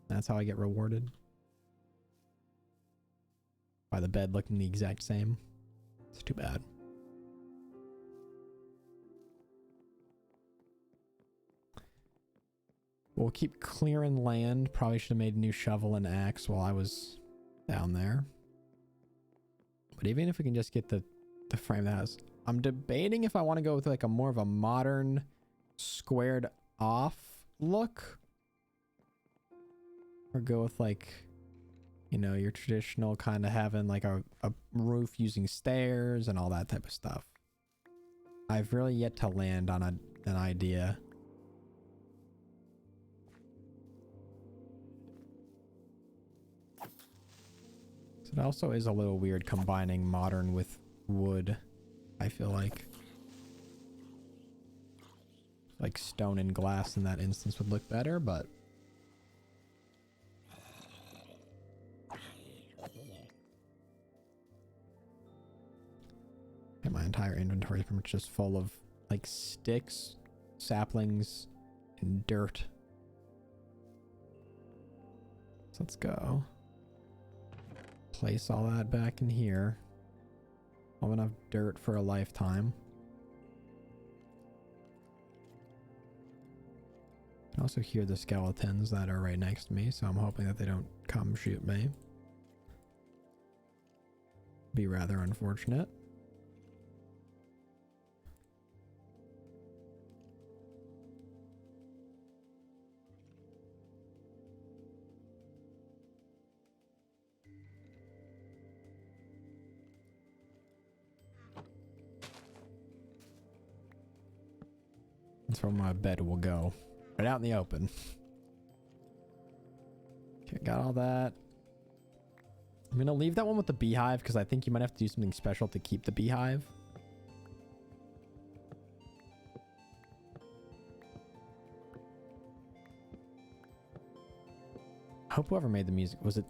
That's how I get rewarded. By the bed looking the exact same. It's too bad. We'll keep clearing land. Probably should have made a new shovel and axe while I was down there. But even if we can just get the frame of the house. I'm debating if I want to go with like a more of a modern squared off look. Or go with like, you know, your traditional kind of having like a roof using stairs and all that type of stuff. I've really yet to land on an idea. So it also is a little weird combining modern with wood, I feel like. Like stone and glass in that instance would look better, but okay, my entire inventory is pretty much just full of like sticks, saplings, and dirt. So let's go. Place all that back in here. I'll have enough dirt for a lifetime. I can also hear the skeletons that are right next to me, so I'm hoping that they don't come shoot me. Be rather unfortunate. That's where my bed will go. Right out in the open. Okay, got all that. I'm gonna leave that one with the beehive because I think you might have to do something special to keep the beehive. I hope whoever made the music, was it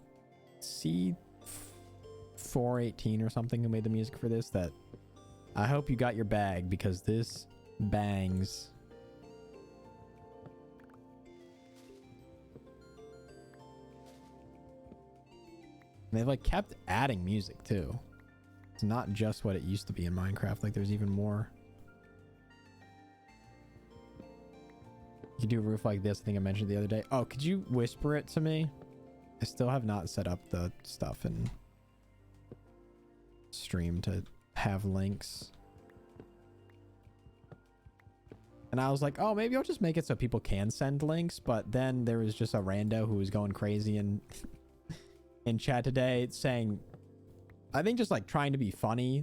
C418 or something who made the music for this? That I hope you got your bag because this bangs. And they've like kept adding music too. It's not just what it used to be in Minecraft. Like there's even more. You could do a roof like this. I think I mentioned the other day. Oh, could you whisper it to me? I still have not set up the stuff in stream to have links. And I was like, oh, maybe I'll just make it so people can send links. But then there was just a rando who was going crazy and in chat today saying, I think just like trying to be funny,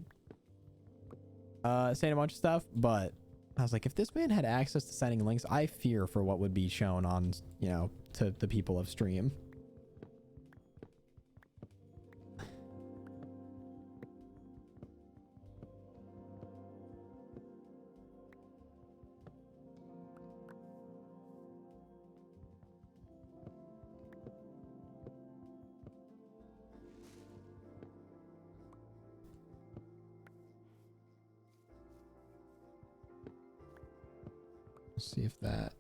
saying a bunch of stuff, but I was like, if this man had access to sending links, I fear for what would be shown on, you know, to the people of stream. Let's see if that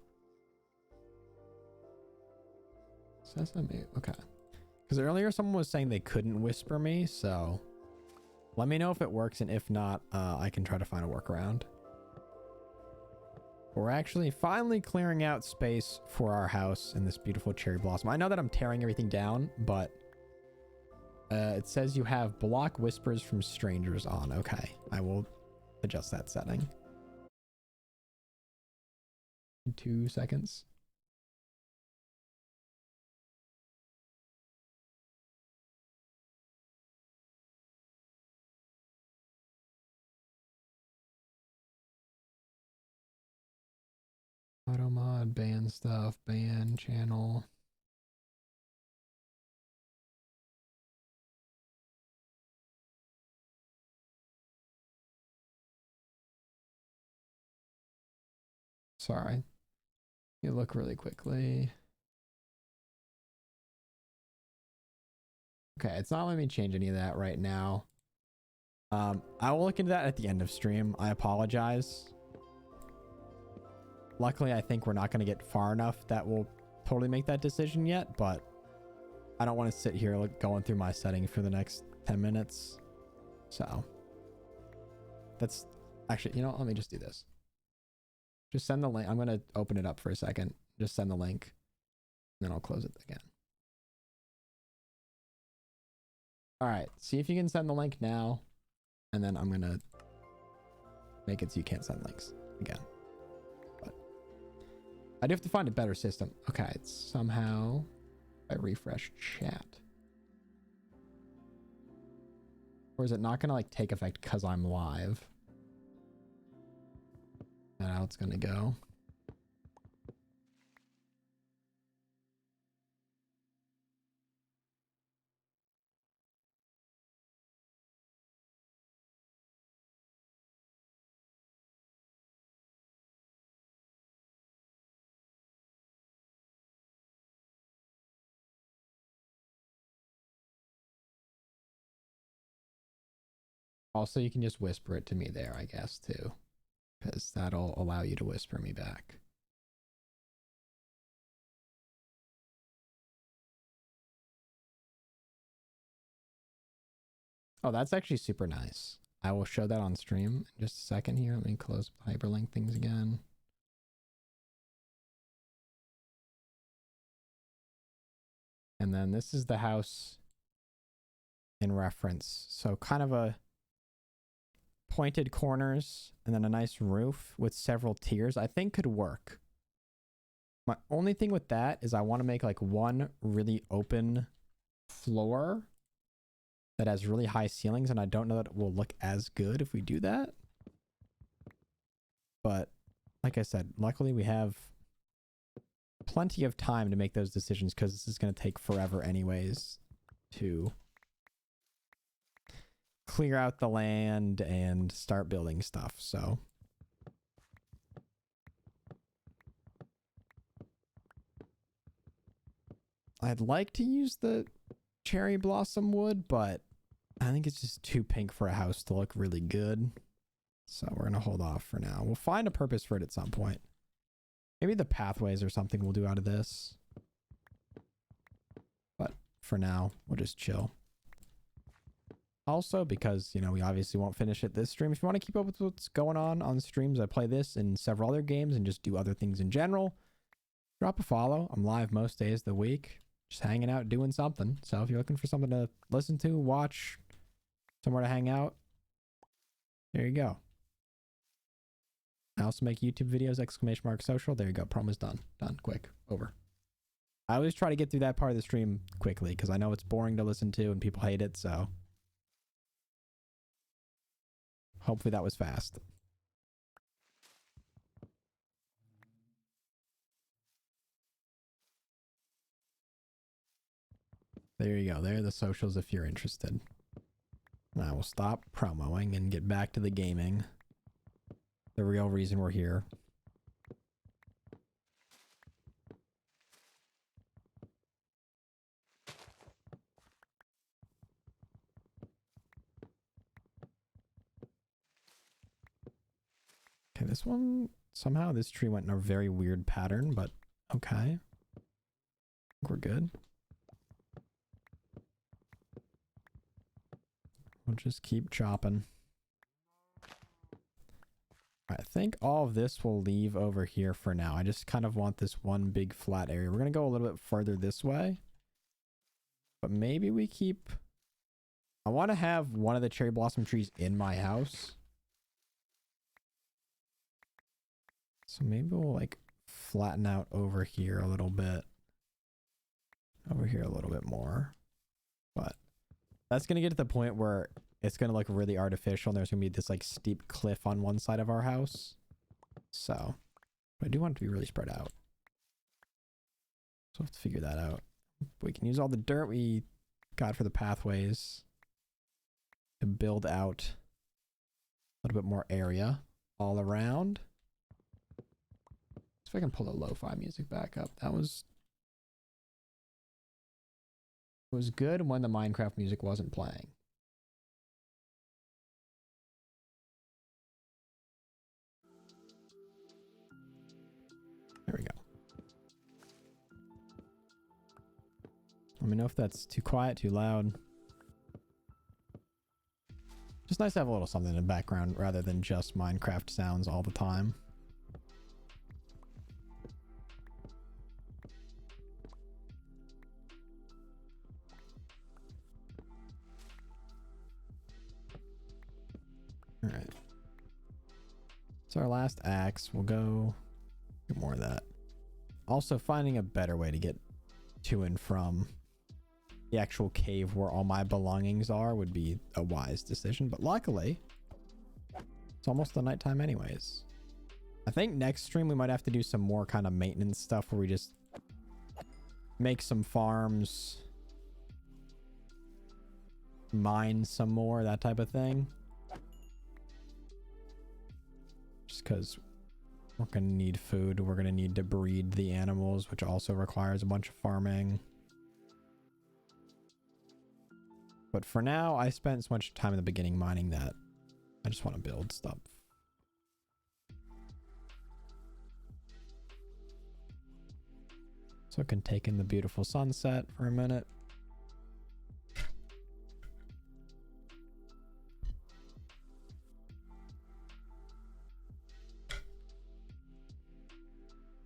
says I may. Okay. Because earlier someone was saying they couldn't whisper me, so let me know if it works, and if not, I can try to find a workaround. We're actually finally clearing out space for our house in this beautiful cherry blossom. I know that I'm tearing everything down, but it says you have block whispers from strangers on. Okay, I will adjust that setting. 2 seconds. Auto mod, ban stuff, ban channel. Sorry. You look really quickly. Okay, it's not letting me change any of that right now. I will look into that at the end of stream. I apologize. Luckily, I think we're not going to get far enough that we'll totally make that decision yet, but I don't want to sit here like going through my settings for the next 10 minutes. So that's actually, you know, let me just do this. Just send the link. I'm going to open it up for a second. Just send the link and then I'll close it again. All right. See if you can send the link now. And then I'm going to make it so you can't send links again. But I do have to find a better system. Okay. It's somehow I refresh chat. Or is it not going to like take effect because I'm live? And how it's going to go. Also, you can just whisper it to me there, I guess, too. Because that'll allow you to whisper me back. Oh, that's actually super nice. I will show that on stream in just a second here. Let me close hyperlink things again. And then this is the house in reference. So kind of a pointed corners and then a nice roof with several tiers, I think could work. My only thing with that is I want to make like one really open floor that has really high ceilings, and I don't know that it will look as good if we do that. But like I said, luckily we have plenty of time to make those decisions because this is going to take forever anyways to clear out the land and start building stuff. So I'd like to use the cherry blossom wood, but I think it's just too pink for a house to look really good. So we're going to hold off for now. We'll find a purpose for it at some point. Maybe the pathways or something we'll do out of this. But for now, we'll just chill. Also, because, you know, we obviously won't finish it this stream. If you want to keep up with what's going on streams, I play this and several other games and just do other things in general. Drop a follow. I'm live most days of the week. Just hanging out, doing something. So if you're looking for something to listen to, watch, somewhere to hang out, there you go. I also make YouTube videos, !social. There you go. Promo's done. Done. Quick. Over. I always try to get through that part of the stream quickly because I know it's boring to listen to and people hate it, so hopefully that was fast. There you go. There are the socials if you're interested. And I will stop promoing and get back to the gaming. The real reason we're here. Okay, this one, somehow this tree went in a very weird pattern, but okay. We're good. We'll just keep chopping. I think all of this will leave over here for now. I just kind of want this one big flat area. We're going to go a little bit further this way. But maybe we keep... I want to have one of the cherry blossom trees in my house. So maybe we'll like flatten out over here a little bit. Over here a little bit more. But that's going to get to the point where it's going to look really artificial and there's going to be this like steep cliff on one side of our house. So I do want it to be really spread out. So we'll have to figure that out. We can use all the dirt we got for the pathways to build out a little bit more area all around. See if I can pull the lo-fi music back up. That was... It was good when the Minecraft music wasn't playing. There we go. Let me know if that's too quiet, too loud. Just nice to have a little something in the background rather than just Minecraft sounds all the time. All right. It's our last axe. We'll go get more of that. Also, finding a better way to get to and from the actual cave where all my belongings are would be a wise decision. But luckily, it's almost the nighttime anyways. I think next stream we might have to do some more kind of maintenance stuff where we just make some farms, mine some more, that type of thing. Just because we're going to need food. We're going to need to breed the animals, which also requires a bunch of farming. But for now, I spent so much time in the beginning mining that I just want to build stuff. So I can take in the beautiful sunset for a minute.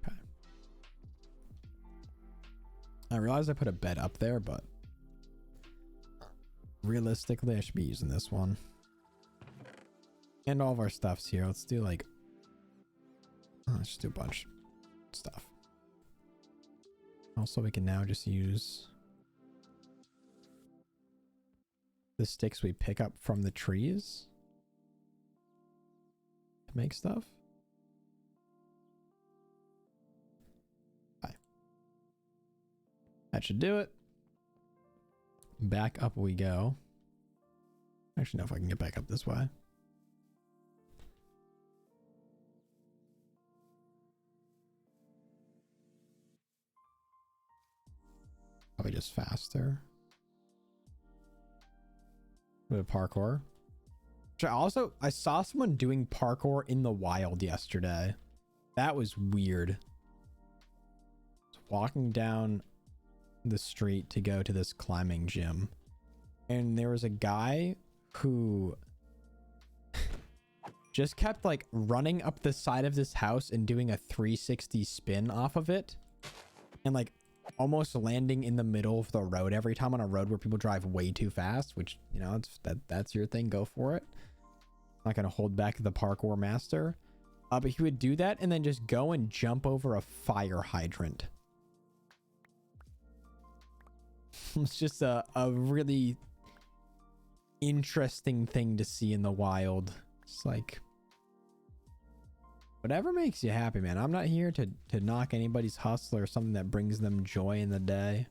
Okay. I realized I put a bed up there, but realistically, I should be using this one. And all of our stuff's here. Let's do like... let's just do a bunch of stuff. Also, we can now just use the sticks we pick up from the trees to make stuff. That should do it. Back up we go. Actually, no, if I can get back up this way. Probably just faster. A bit of parkour. I saw someone doing parkour in the wild yesterday. That was weird. Walking down the street to go to this climbing gym, and there was a guy who just kept like running up the side of this house and doing a 360 spin off of it, and like almost landing in the middle of the road every time, on a road where people drive way too fast, which, you know, that's your thing, go for it. I'm not gonna hold back the parkour master. But he would do that and then just go and jump over a fire hydrant. It's just a really interesting thing to see in the wild. It's like, whatever makes you happy, man. I'm not here to knock anybody's hustle or something that brings them joy in the day.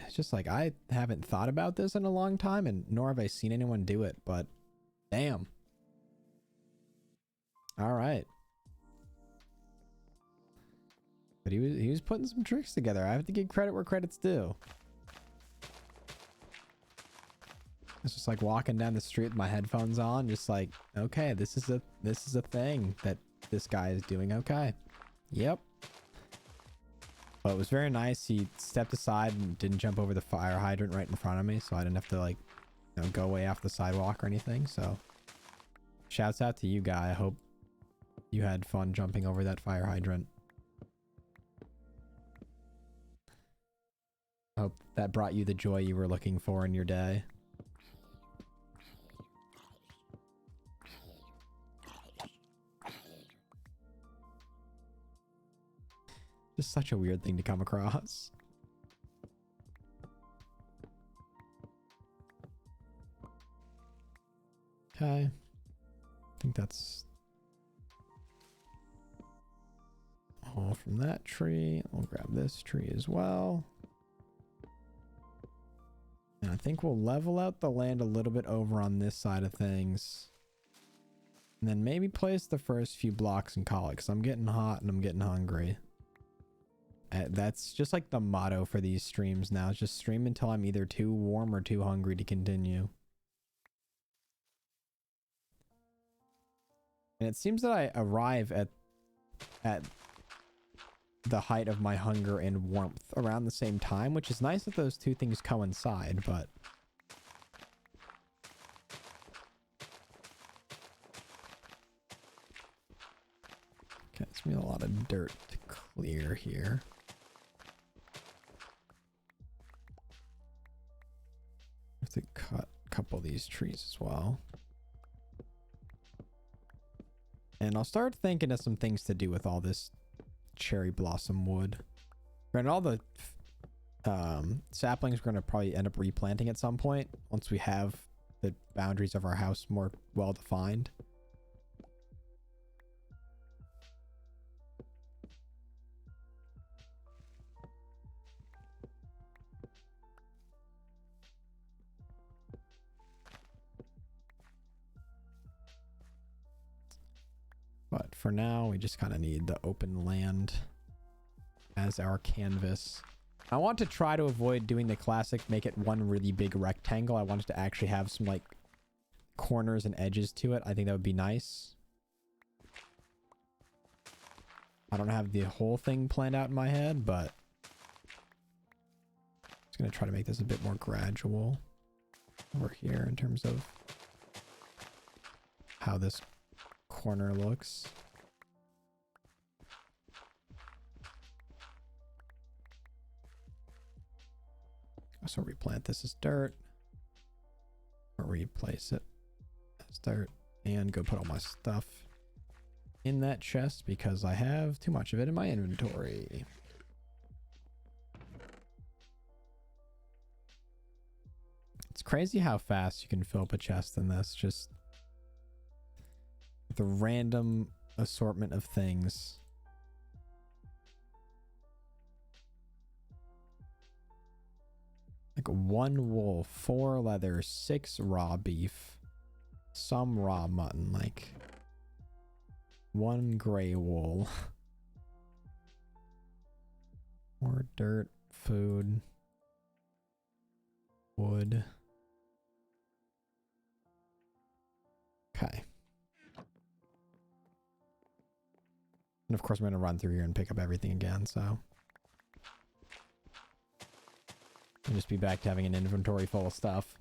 It's just like, I haven't thought about this in a long time, and nor have I seen anyone do it, but damn. All right. But he was putting some tricks together. I have to give credit where credit's due. It's just like walking down the street with my headphones on, just like, okay, this is a thing that this guy is doing. Okay. Yep. But it was very nice. He stepped aside and didn't jump over the fire hydrant right in front of me, so I didn't have to, like, you know, go away off the sidewalk or anything. So shouts out to you, guy. I hope you had fun jumping over that fire hydrant. Hope that brought you the joy you were looking for in your day. Just such a weird thing to come across. Okay. I think that's all from that tree. I'll grab this tree as well. And I think we'll level out the land a little bit over on this side of things. And then maybe place the first few blocks and call it, because I'm getting hot and I'm getting hungry. That's just like the motto for these streams now. It's just stream until I'm either too warm or too hungry to continue. And it seems that I arrive at the height of my hunger and warmth around the same time, which is nice that those two things coincide, but okay, it's gonna be a lot of dirt to clear here. I have to cut a couple of these trees as well. And I'll start thinking of some things to do with all this cherry blossom wood. Granted, all the saplings we're going to probably end up replanting at some point once we have the boundaries of our house more well defined. But for now, we just kind of need the open land as our canvas. I want to try to avoid doing the classic, make it one really big rectangle. I want it to actually have some, like, corners and edges to it. I think that would be nice. I don't have the whole thing planned out in my head, but I'm just going to try to make this a bit more gradual over here in terms of how this corner looks. So replant this as dirt, or replace it as dirt, and go put all my stuff in that chest because I have too much of it in my inventory. It's crazy how fast you can fill up a chest in this, just the random assortment of things. like 1 wool, 4 leather, 6 raw beef, some raw mutton, like 1 gray wool. More dirt, food, wood. Okay. And of course, I'm going to run through here and pick up everything again, so. I'll just be back to having an inventory full of stuff.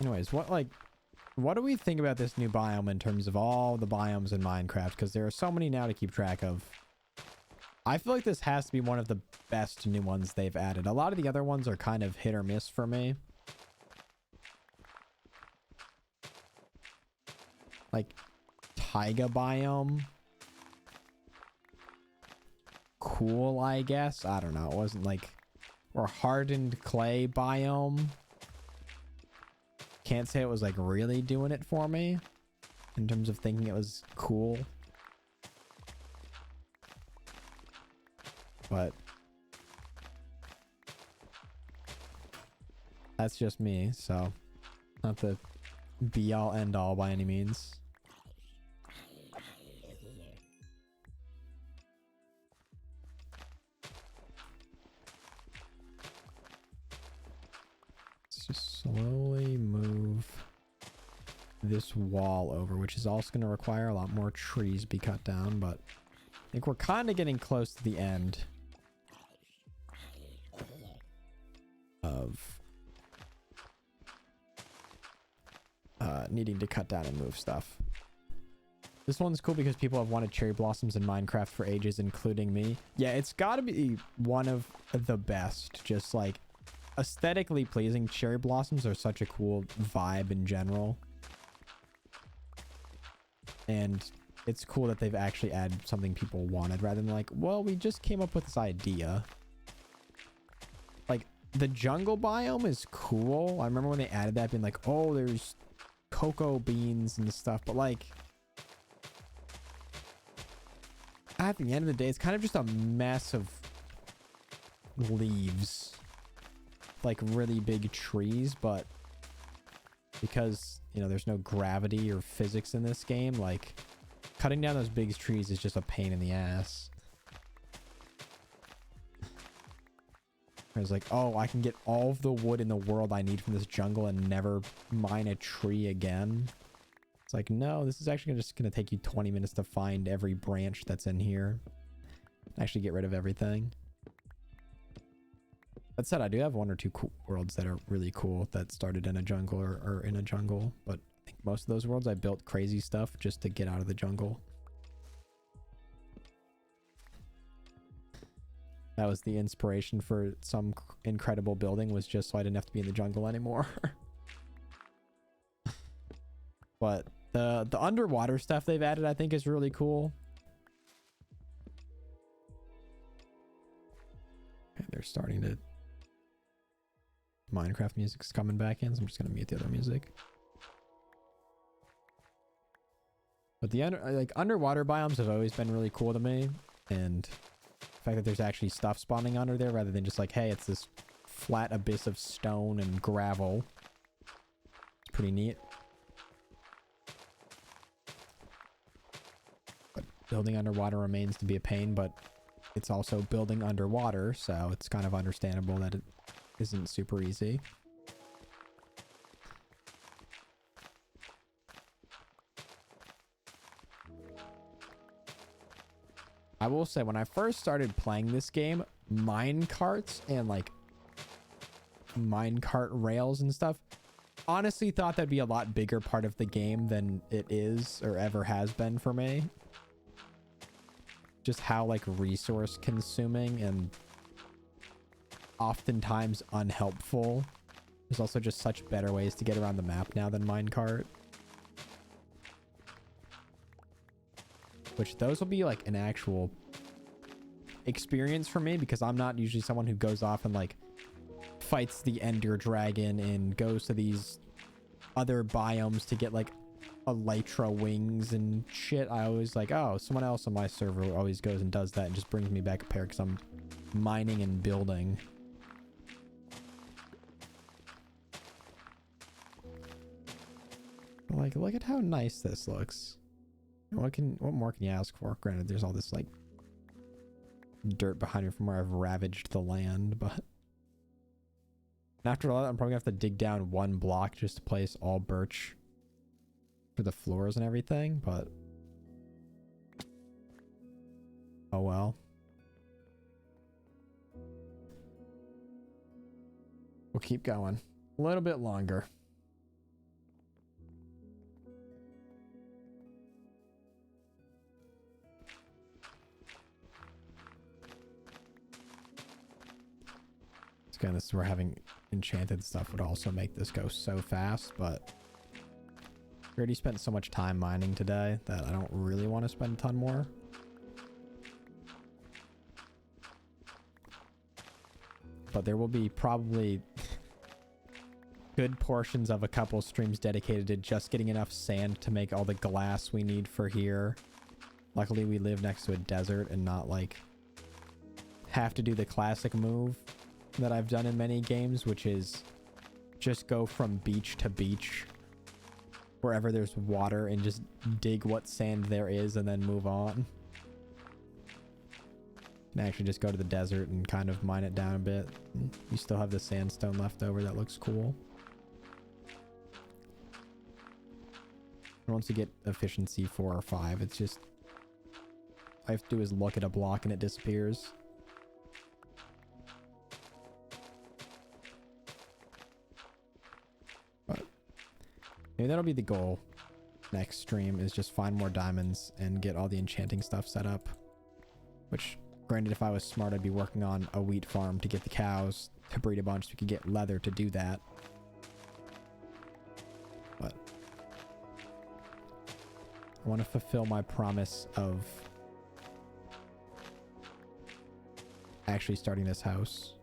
Anyways, what do we think about this new biome in terms of all the biomes in Minecraft? Because there are so many now to keep track of. I feel like this has to be one of the best new ones they've added. A lot of the other ones are kind of hit or miss for me. Like taiga biome. Cool, I guess. I don't know. It wasn't like... Or hardened clay biome. Can't say it was like really doing it for me. In terms of thinking it was cool. But that's just me, so not the be all end all by any means. Let's just slowly move this wall over, which is also going to require a lot more trees be cut down, but I think we're kind of getting close to the end of needing to cut down and move stuff. This one's cool because people have wanted cherry blossoms in Minecraft for ages, including me. Yeah, it's got to be one of the best. Just like aesthetically pleasing. Cherry blossoms are such a cool vibe in general. And it's cool that they've actually added something people wanted rather than like, well, we just came up with this idea. Like the jungle biome is cool. I remember when they added that being like, oh, there's cocoa beans and stuff, but like at the end of the day, it's kind of just a mess of leaves, like really big trees, but because, you know, there's no gravity or physics in this game, like cutting down those big trees is just a pain in the ass. I was like, oh, I can get all of the wood in the world I need from this jungle and never mine a tree again. It's like, no, this is actually just going to take you 20 minutes to find every branch that's in here. Actually get rid of everything. That said, I do have 1 or 2 cool worlds that are really cool that started in a jungle or in a jungle. But I think most of those worlds I built crazy stuff just to get out of the jungle. That was the inspiration for some incredible building, was just so I didn't have to be in the jungle anymore. But the underwater stuff they've added, I think, is really cool. Okay, they're starting to... Minecraft music's coming back in, so I'm just gonna mute the other music. But the underwater biomes have always been really cool to me, and the fact that there's actually stuff spawning under there rather than just like, hey, it's this flat abyss of stone and gravel. It's pretty neat. But building underwater remains to be a pain, but it's also building underwater, so it's kind of understandable that it isn't super easy. I will say, when I first started playing this game, minecarts and like minecart rails and stuff, honestly thought that'd be a lot bigger part of the game than it is or ever has been for me. Just how like resource consuming and oftentimes unhelpful. There's also just such better ways to get around the map now than minecart. Which those will be like an actual experience for me, because I'm not usually someone who goes off and like fights the ender dragon and goes to these other biomes to get like elytra wings and shit. I always like, oh, someone else on my server always goes and does that and just brings me back a pair because I'm mining and building. Like, look at how nice this looks. What more can you ask for? Granted, there's all this like dirt behind me from where I've ravaged the land, but after all that, I'm probably gonna have to dig down one block just to place all birch for the floors and everything, but oh well. We'll keep going a little bit longer. Again, this is where having enchanted stuff would also make this go so fast, but we already spent so much time mining today that I don't really want to spend a ton more. But there will be probably good portions of a couple streams dedicated to just getting enough sand to make all the glass we need for here. Luckily, we live next to a desert and not like have to do the classic move that I've done in many games, which is just go from beach to beach wherever there's water and just dig what sand there is and then move on. And actually just go to the desert and kind of mine it down a bit. You still have the sandstone left over. That looks cool. And once you get efficiency 4 or 5, it's just all I have to do is look at a block and it disappears. But maybe that'll be the goal next stream, is just find more diamonds and get all the enchanting stuff set up. Which, granted, if I was smart, I'd be working on a wheat farm to get the cows to breed a bunch so we could get leather to do that. But I want to fulfill my promise of actually starting this house.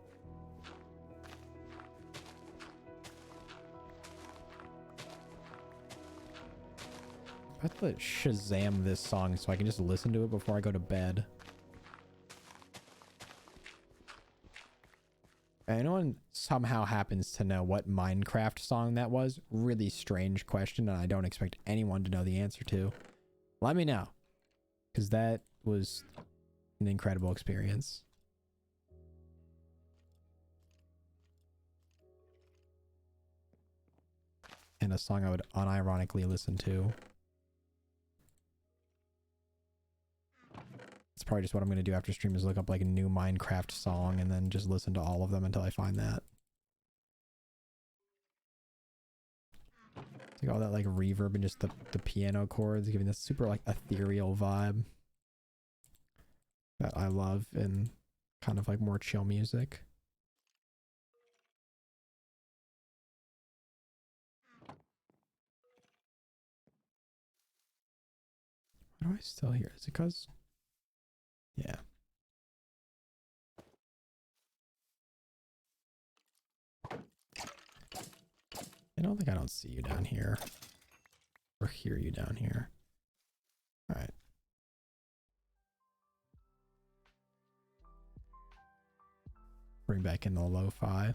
I have to Shazam this song so I can just listen to it before I go to bed. Anyone somehow happens to know what Minecraft song that was? Really strange question, and I don't expect anyone to know the answer to. Let me know, because that was an incredible experience. And a song I would unironically listen to. It's probably just what I'm going to do after stream, is look up like a new Minecraft song and then just listen to all of them until I find that. Like all that like reverb and just the piano chords giving this super like ethereal vibe that I love in kind of like more chill music. Why do I still hear? Is it because? Yeah. I don't think I don't see you down here. Or hear you down here. Alright. Bring back in the lo-fi.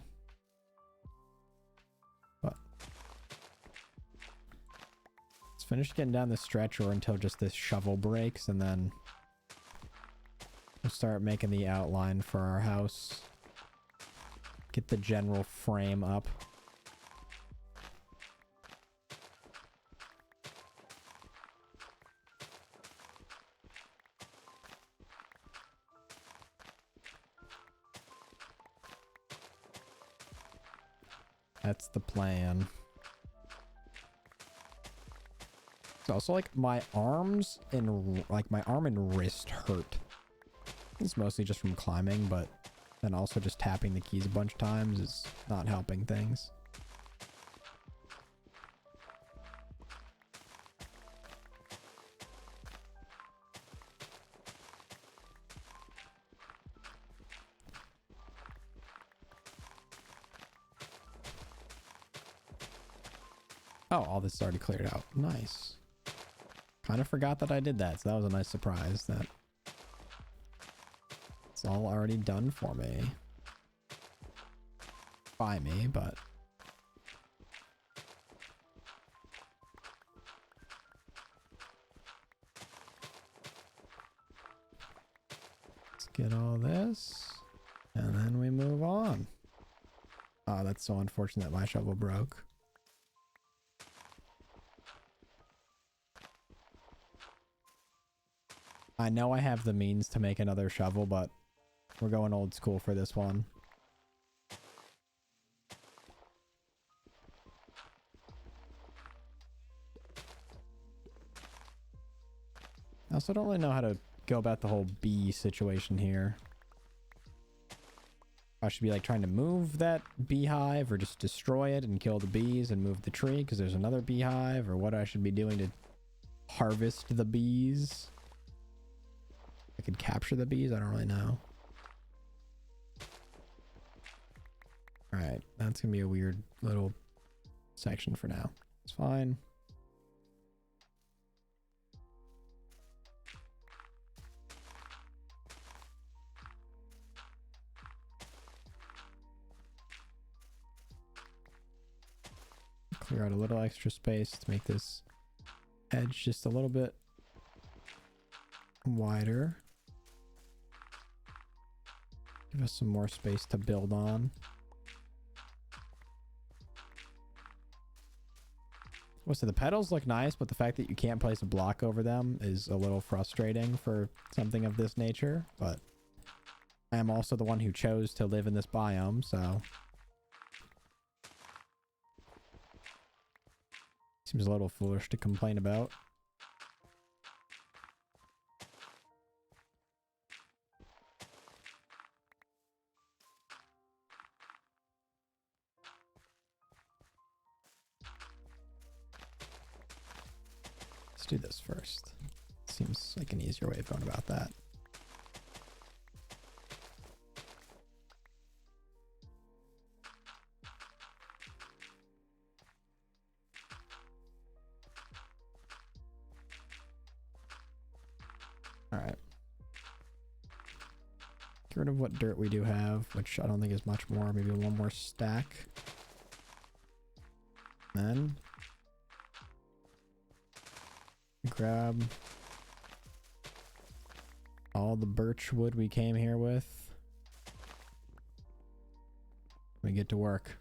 But let's finish getting down the stretch or until just this shovel breaks, and then we'll start making the outline for our house. Get the general frame up. That's the plan. It's also like my arms and like my arm and wrist hurt. It's mostly just from climbing, but then also just tapping the keys a bunch of times is not helping things. Oh, all this is already cleared out. Nice. Kind of forgot that I did that, so that was a nice surprise that it's all already done for me. By me, but Oh, that's so unfortunate that my shovel broke. I know I have the means to make another shovel, but we're going old school for this one. I also don't really know how to go about the whole bee situation here. I should be like trying to move that beehive or just destroy it and kill the bees and move the tree because there's another beehive, or what I should be doing to harvest the bees. I could capture the bees. I don't really know. All right. That's going to be a weird little section for now. It's fine. Clear out a little extra space to make this edge just a little bit wider. Give us some more space to build on. Well, so the petals look nice, but the fact that you can't place a block over them is a little frustrating for something of this nature. But I am also the one who chose to live in this biome, so seems a little foolish to complain about. Let's do this first. Seems like an easier way of going about that. All right. Get rid of what dirt we do have, which I don't think is much more. Maybe one more stack. Then grab all the birch wood we came here with. We get to work.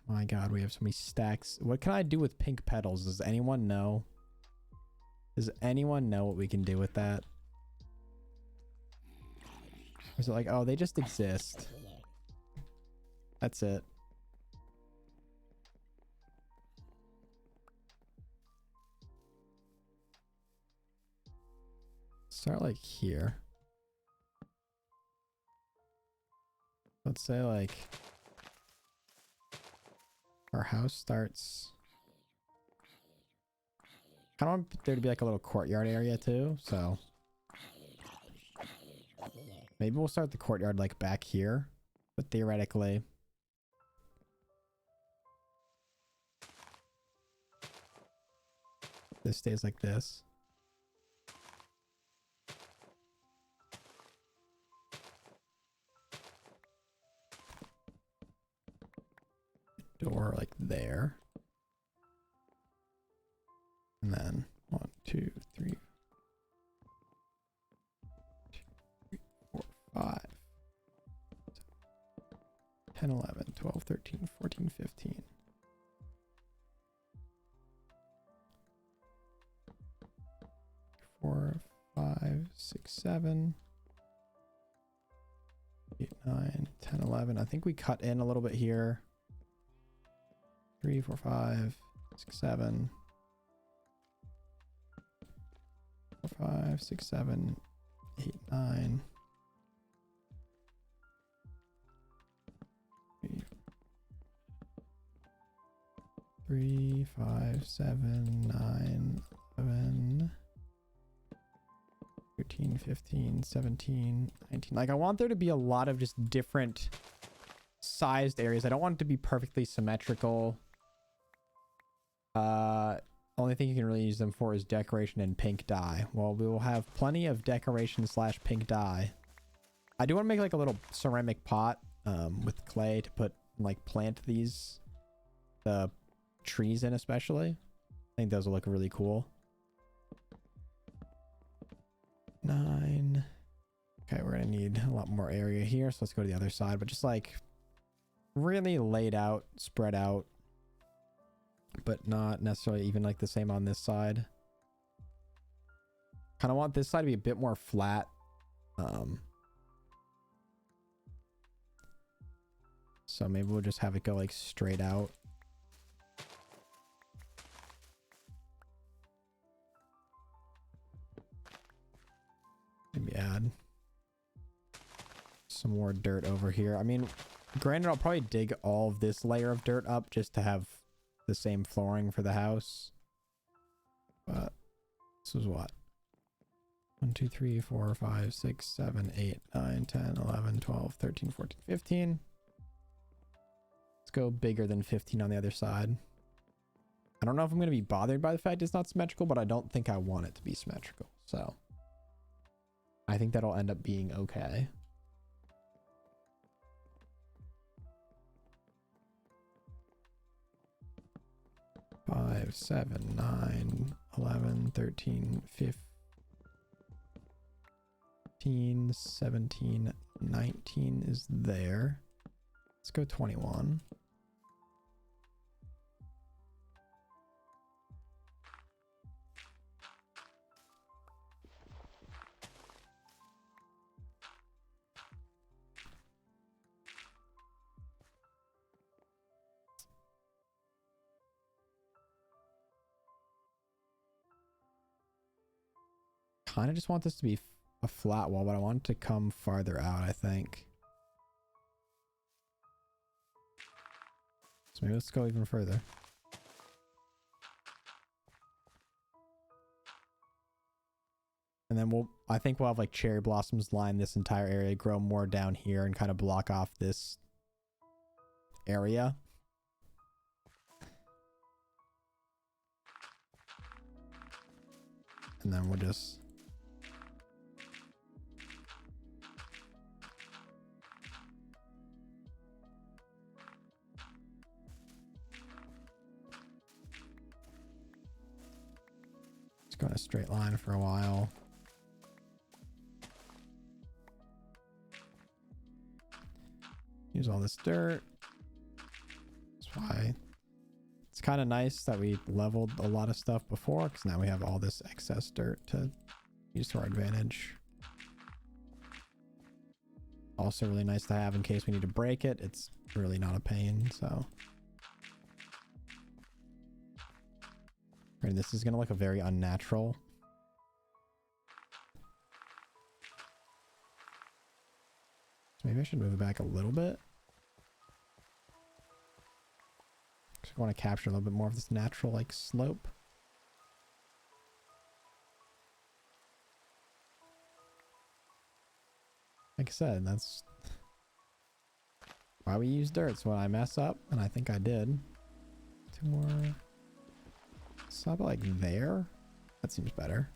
My God, we have so many stacks. What can I do with pink petals? Does anyone know? Does anyone know what we can do with that? Or is it like, oh, they just exist? That's it. Start like here. Let's say like our house starts. I want there to be like a little courtyard area too, so maybe we'll start the courtyard like back here, but theoretically this stays like this. Door like there. And then 1, 2, 3, 4, 5, 10, 11, 12, 13, 14, 15. Four, 5, 6, 7, 8, 9, 10, 11. I think we cut in a little bit here. 3, 4, 5, 6, 7. 4, 5, 6, 7, 8, 9. 3, 5, 7, 9, 11, 13, 15, 17, 19. Like, I want there to be a lot of just different sized areas. I don't want it to be perfectly symmetrical. Only thing you can really use them for is decoration and pink dye. Well, we will have plenty of decoration slash pink dye. I do want to make like a little ceramic pot with clay to put like plant these trees in, especially. I think those will look really cool. 9. Okay, we're gonna need a lot more area here, so let's go to the other side, but just like really laid out, spread out, but not necessarily even like the same on this side. Kind of want this side to be a bit more flat. So maybe we'll just have it go like straight out. Maybe add some more dirt over here. I mean, granted, I'll probably dig all of this layer of dirt up just to have the same flooring for the house. But this is what? 1, 2, 3, 4, 5, 6, 7, 8, 9, 10, 11, 12, 13, 14, 15. Let's go bigger than 15 on the other side. I don't know if I'm going to be bothered by the fact it's not symmetrical, but I don't think I want it to be symmetrical. So I think that'll end up being okay. Five, 7, 9, 11, 13, 15, 17, 19 is there. Let's go 21. Kind of just want this to be a flat wall, but I want it to come farther out, I think. So maybe let's go even further. And then I think we'll have like cherry blossoms line this entire area, grow more down here and kind of block off this area. And then we'll just go in a straight line for a while. Use all this dirt. That's why it's kind of nice that we leveled a lot of stuff before, because now we have all this excess dirt to use to our advantage. Also really nice to have in case we need to break it. It's really not a pain, so. And this is gonna look a very unnatural. So maybe I should move it back a little bit. I want to capture a little bit more of this natural like slope. Like I said, that's why we use dirt. So when I mess up, and I think I did. 2 more. Stop it like there. That seems better.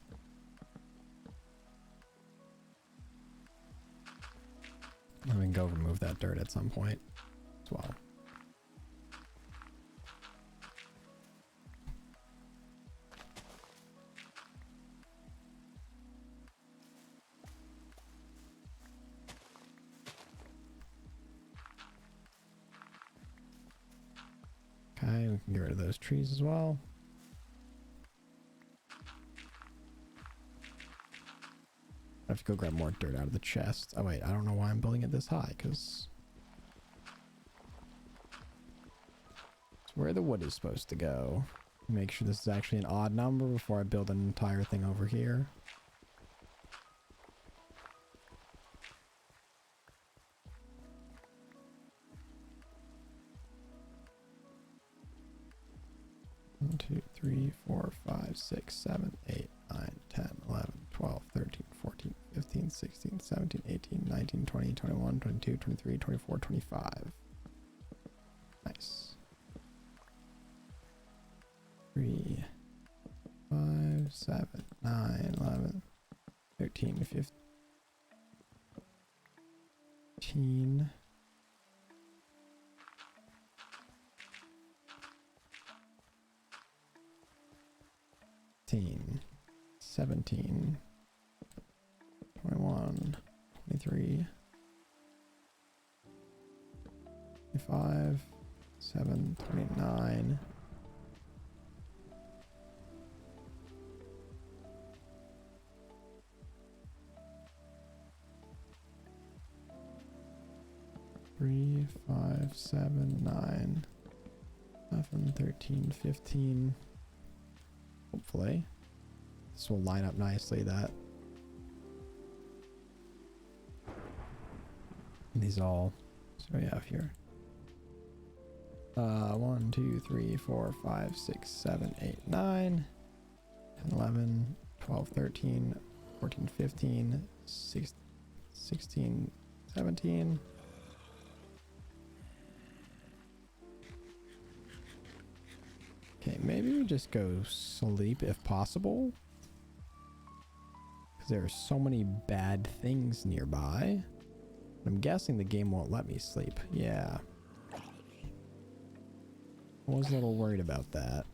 And we can go remove that dirt at some point as well. Okay, we can get rid of those trees as well. I have to go grab more dirt out of the chest. Oh wait, I don't know why I'm building it this high, because it's where the wood is supposed to go. Make sure this is actually an odd number before I build an entire thing over here. One, 2, 3, 4, 5, 6, 7, 8, 9, 10, 11, 12, 13, 14, 15, 16, 17, 18, 19, 20, 21, 22, 23, 24, 25. Nice. 3, 5, 7, 9, 11, 13, 15. 17, 21, 3, 5, 7, 29. Three, 5, 7, 9, 11, 13, 15. Hopefully. This will line up nicely, that. These all. So we have here. 1, 2, 3, 4, 5, 6, 7, 8, 9, 10, 11, 12, 13, 14, 15, 16, 17. Okay, maybe we just go sleep if possible. Because there are so many bad things nearby. I'm guessing the game won't let me sleep. Yeah. I was a little worried about that.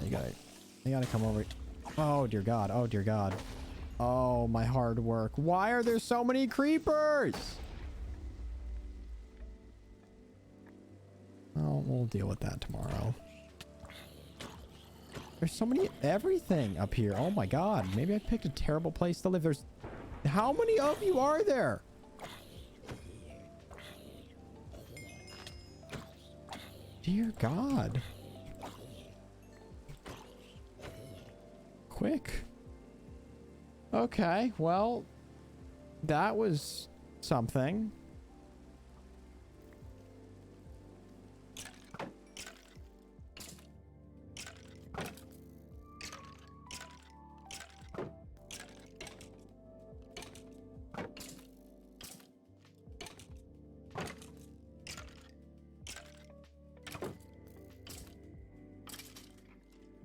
You gotta come over. Oh dear God. Oh dear God. Oh, my hard work. Why are there so many creepers? Oh, we'll deal with that tomorrow. There's so many everything up here. Oh my God. Maybe I picked a terrible place to live. There's... How many of you are there? Dear God. Quick. Okay, well, that was something.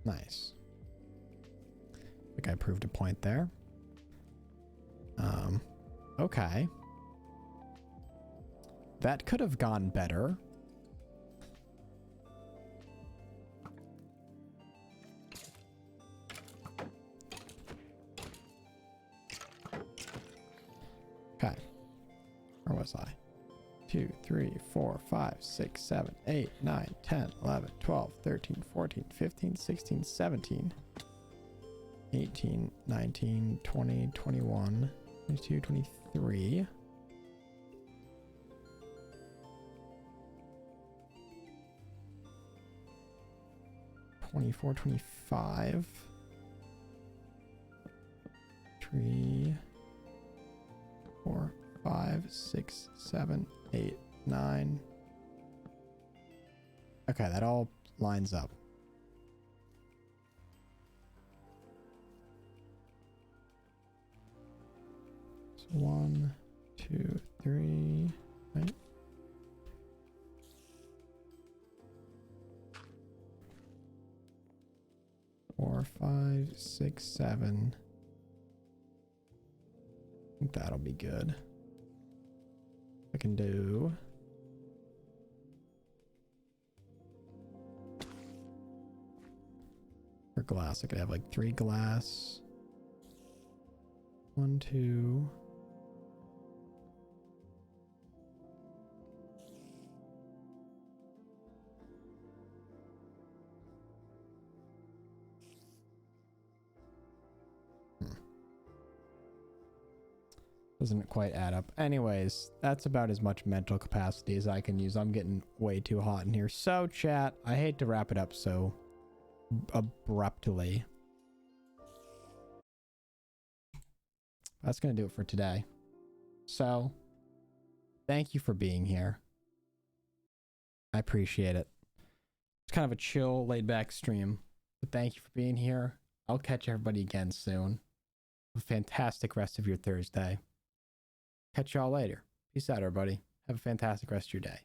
Nice. I think I proved a point there. Okay. That could have gone better. Okay. Where was I? 2, 3, 4, 5, 6, 7, 8, 9, 10, 11, 12, 13, 14, 15, 16, 17, 18, 19, 20, 21, 22, 23. $24, $25. 3, 4, 5, 6, 7, 8, 9. Okay, that all lines up. So 1, 2, 3, right? 4, 5, 6, 7. I think that'll be good. I can do for glass. I could have like 3 glass. 1, 2. Doesn't quite add up. Anyways, that's about as much mental capacity as I can use. I'm getting way too hot in here. So, chat, I hate to wrap it up so abruptly. That's going to do it for today. So, thank you for being here. I appreciate it. It's kind of a chill, laid-back stream. But thank you for being here. I'll catch everybody again soon. Have a fantastic rest of your Thursday. Catch y'all later. Peace out, everybody. Have a fantastic rest of your day.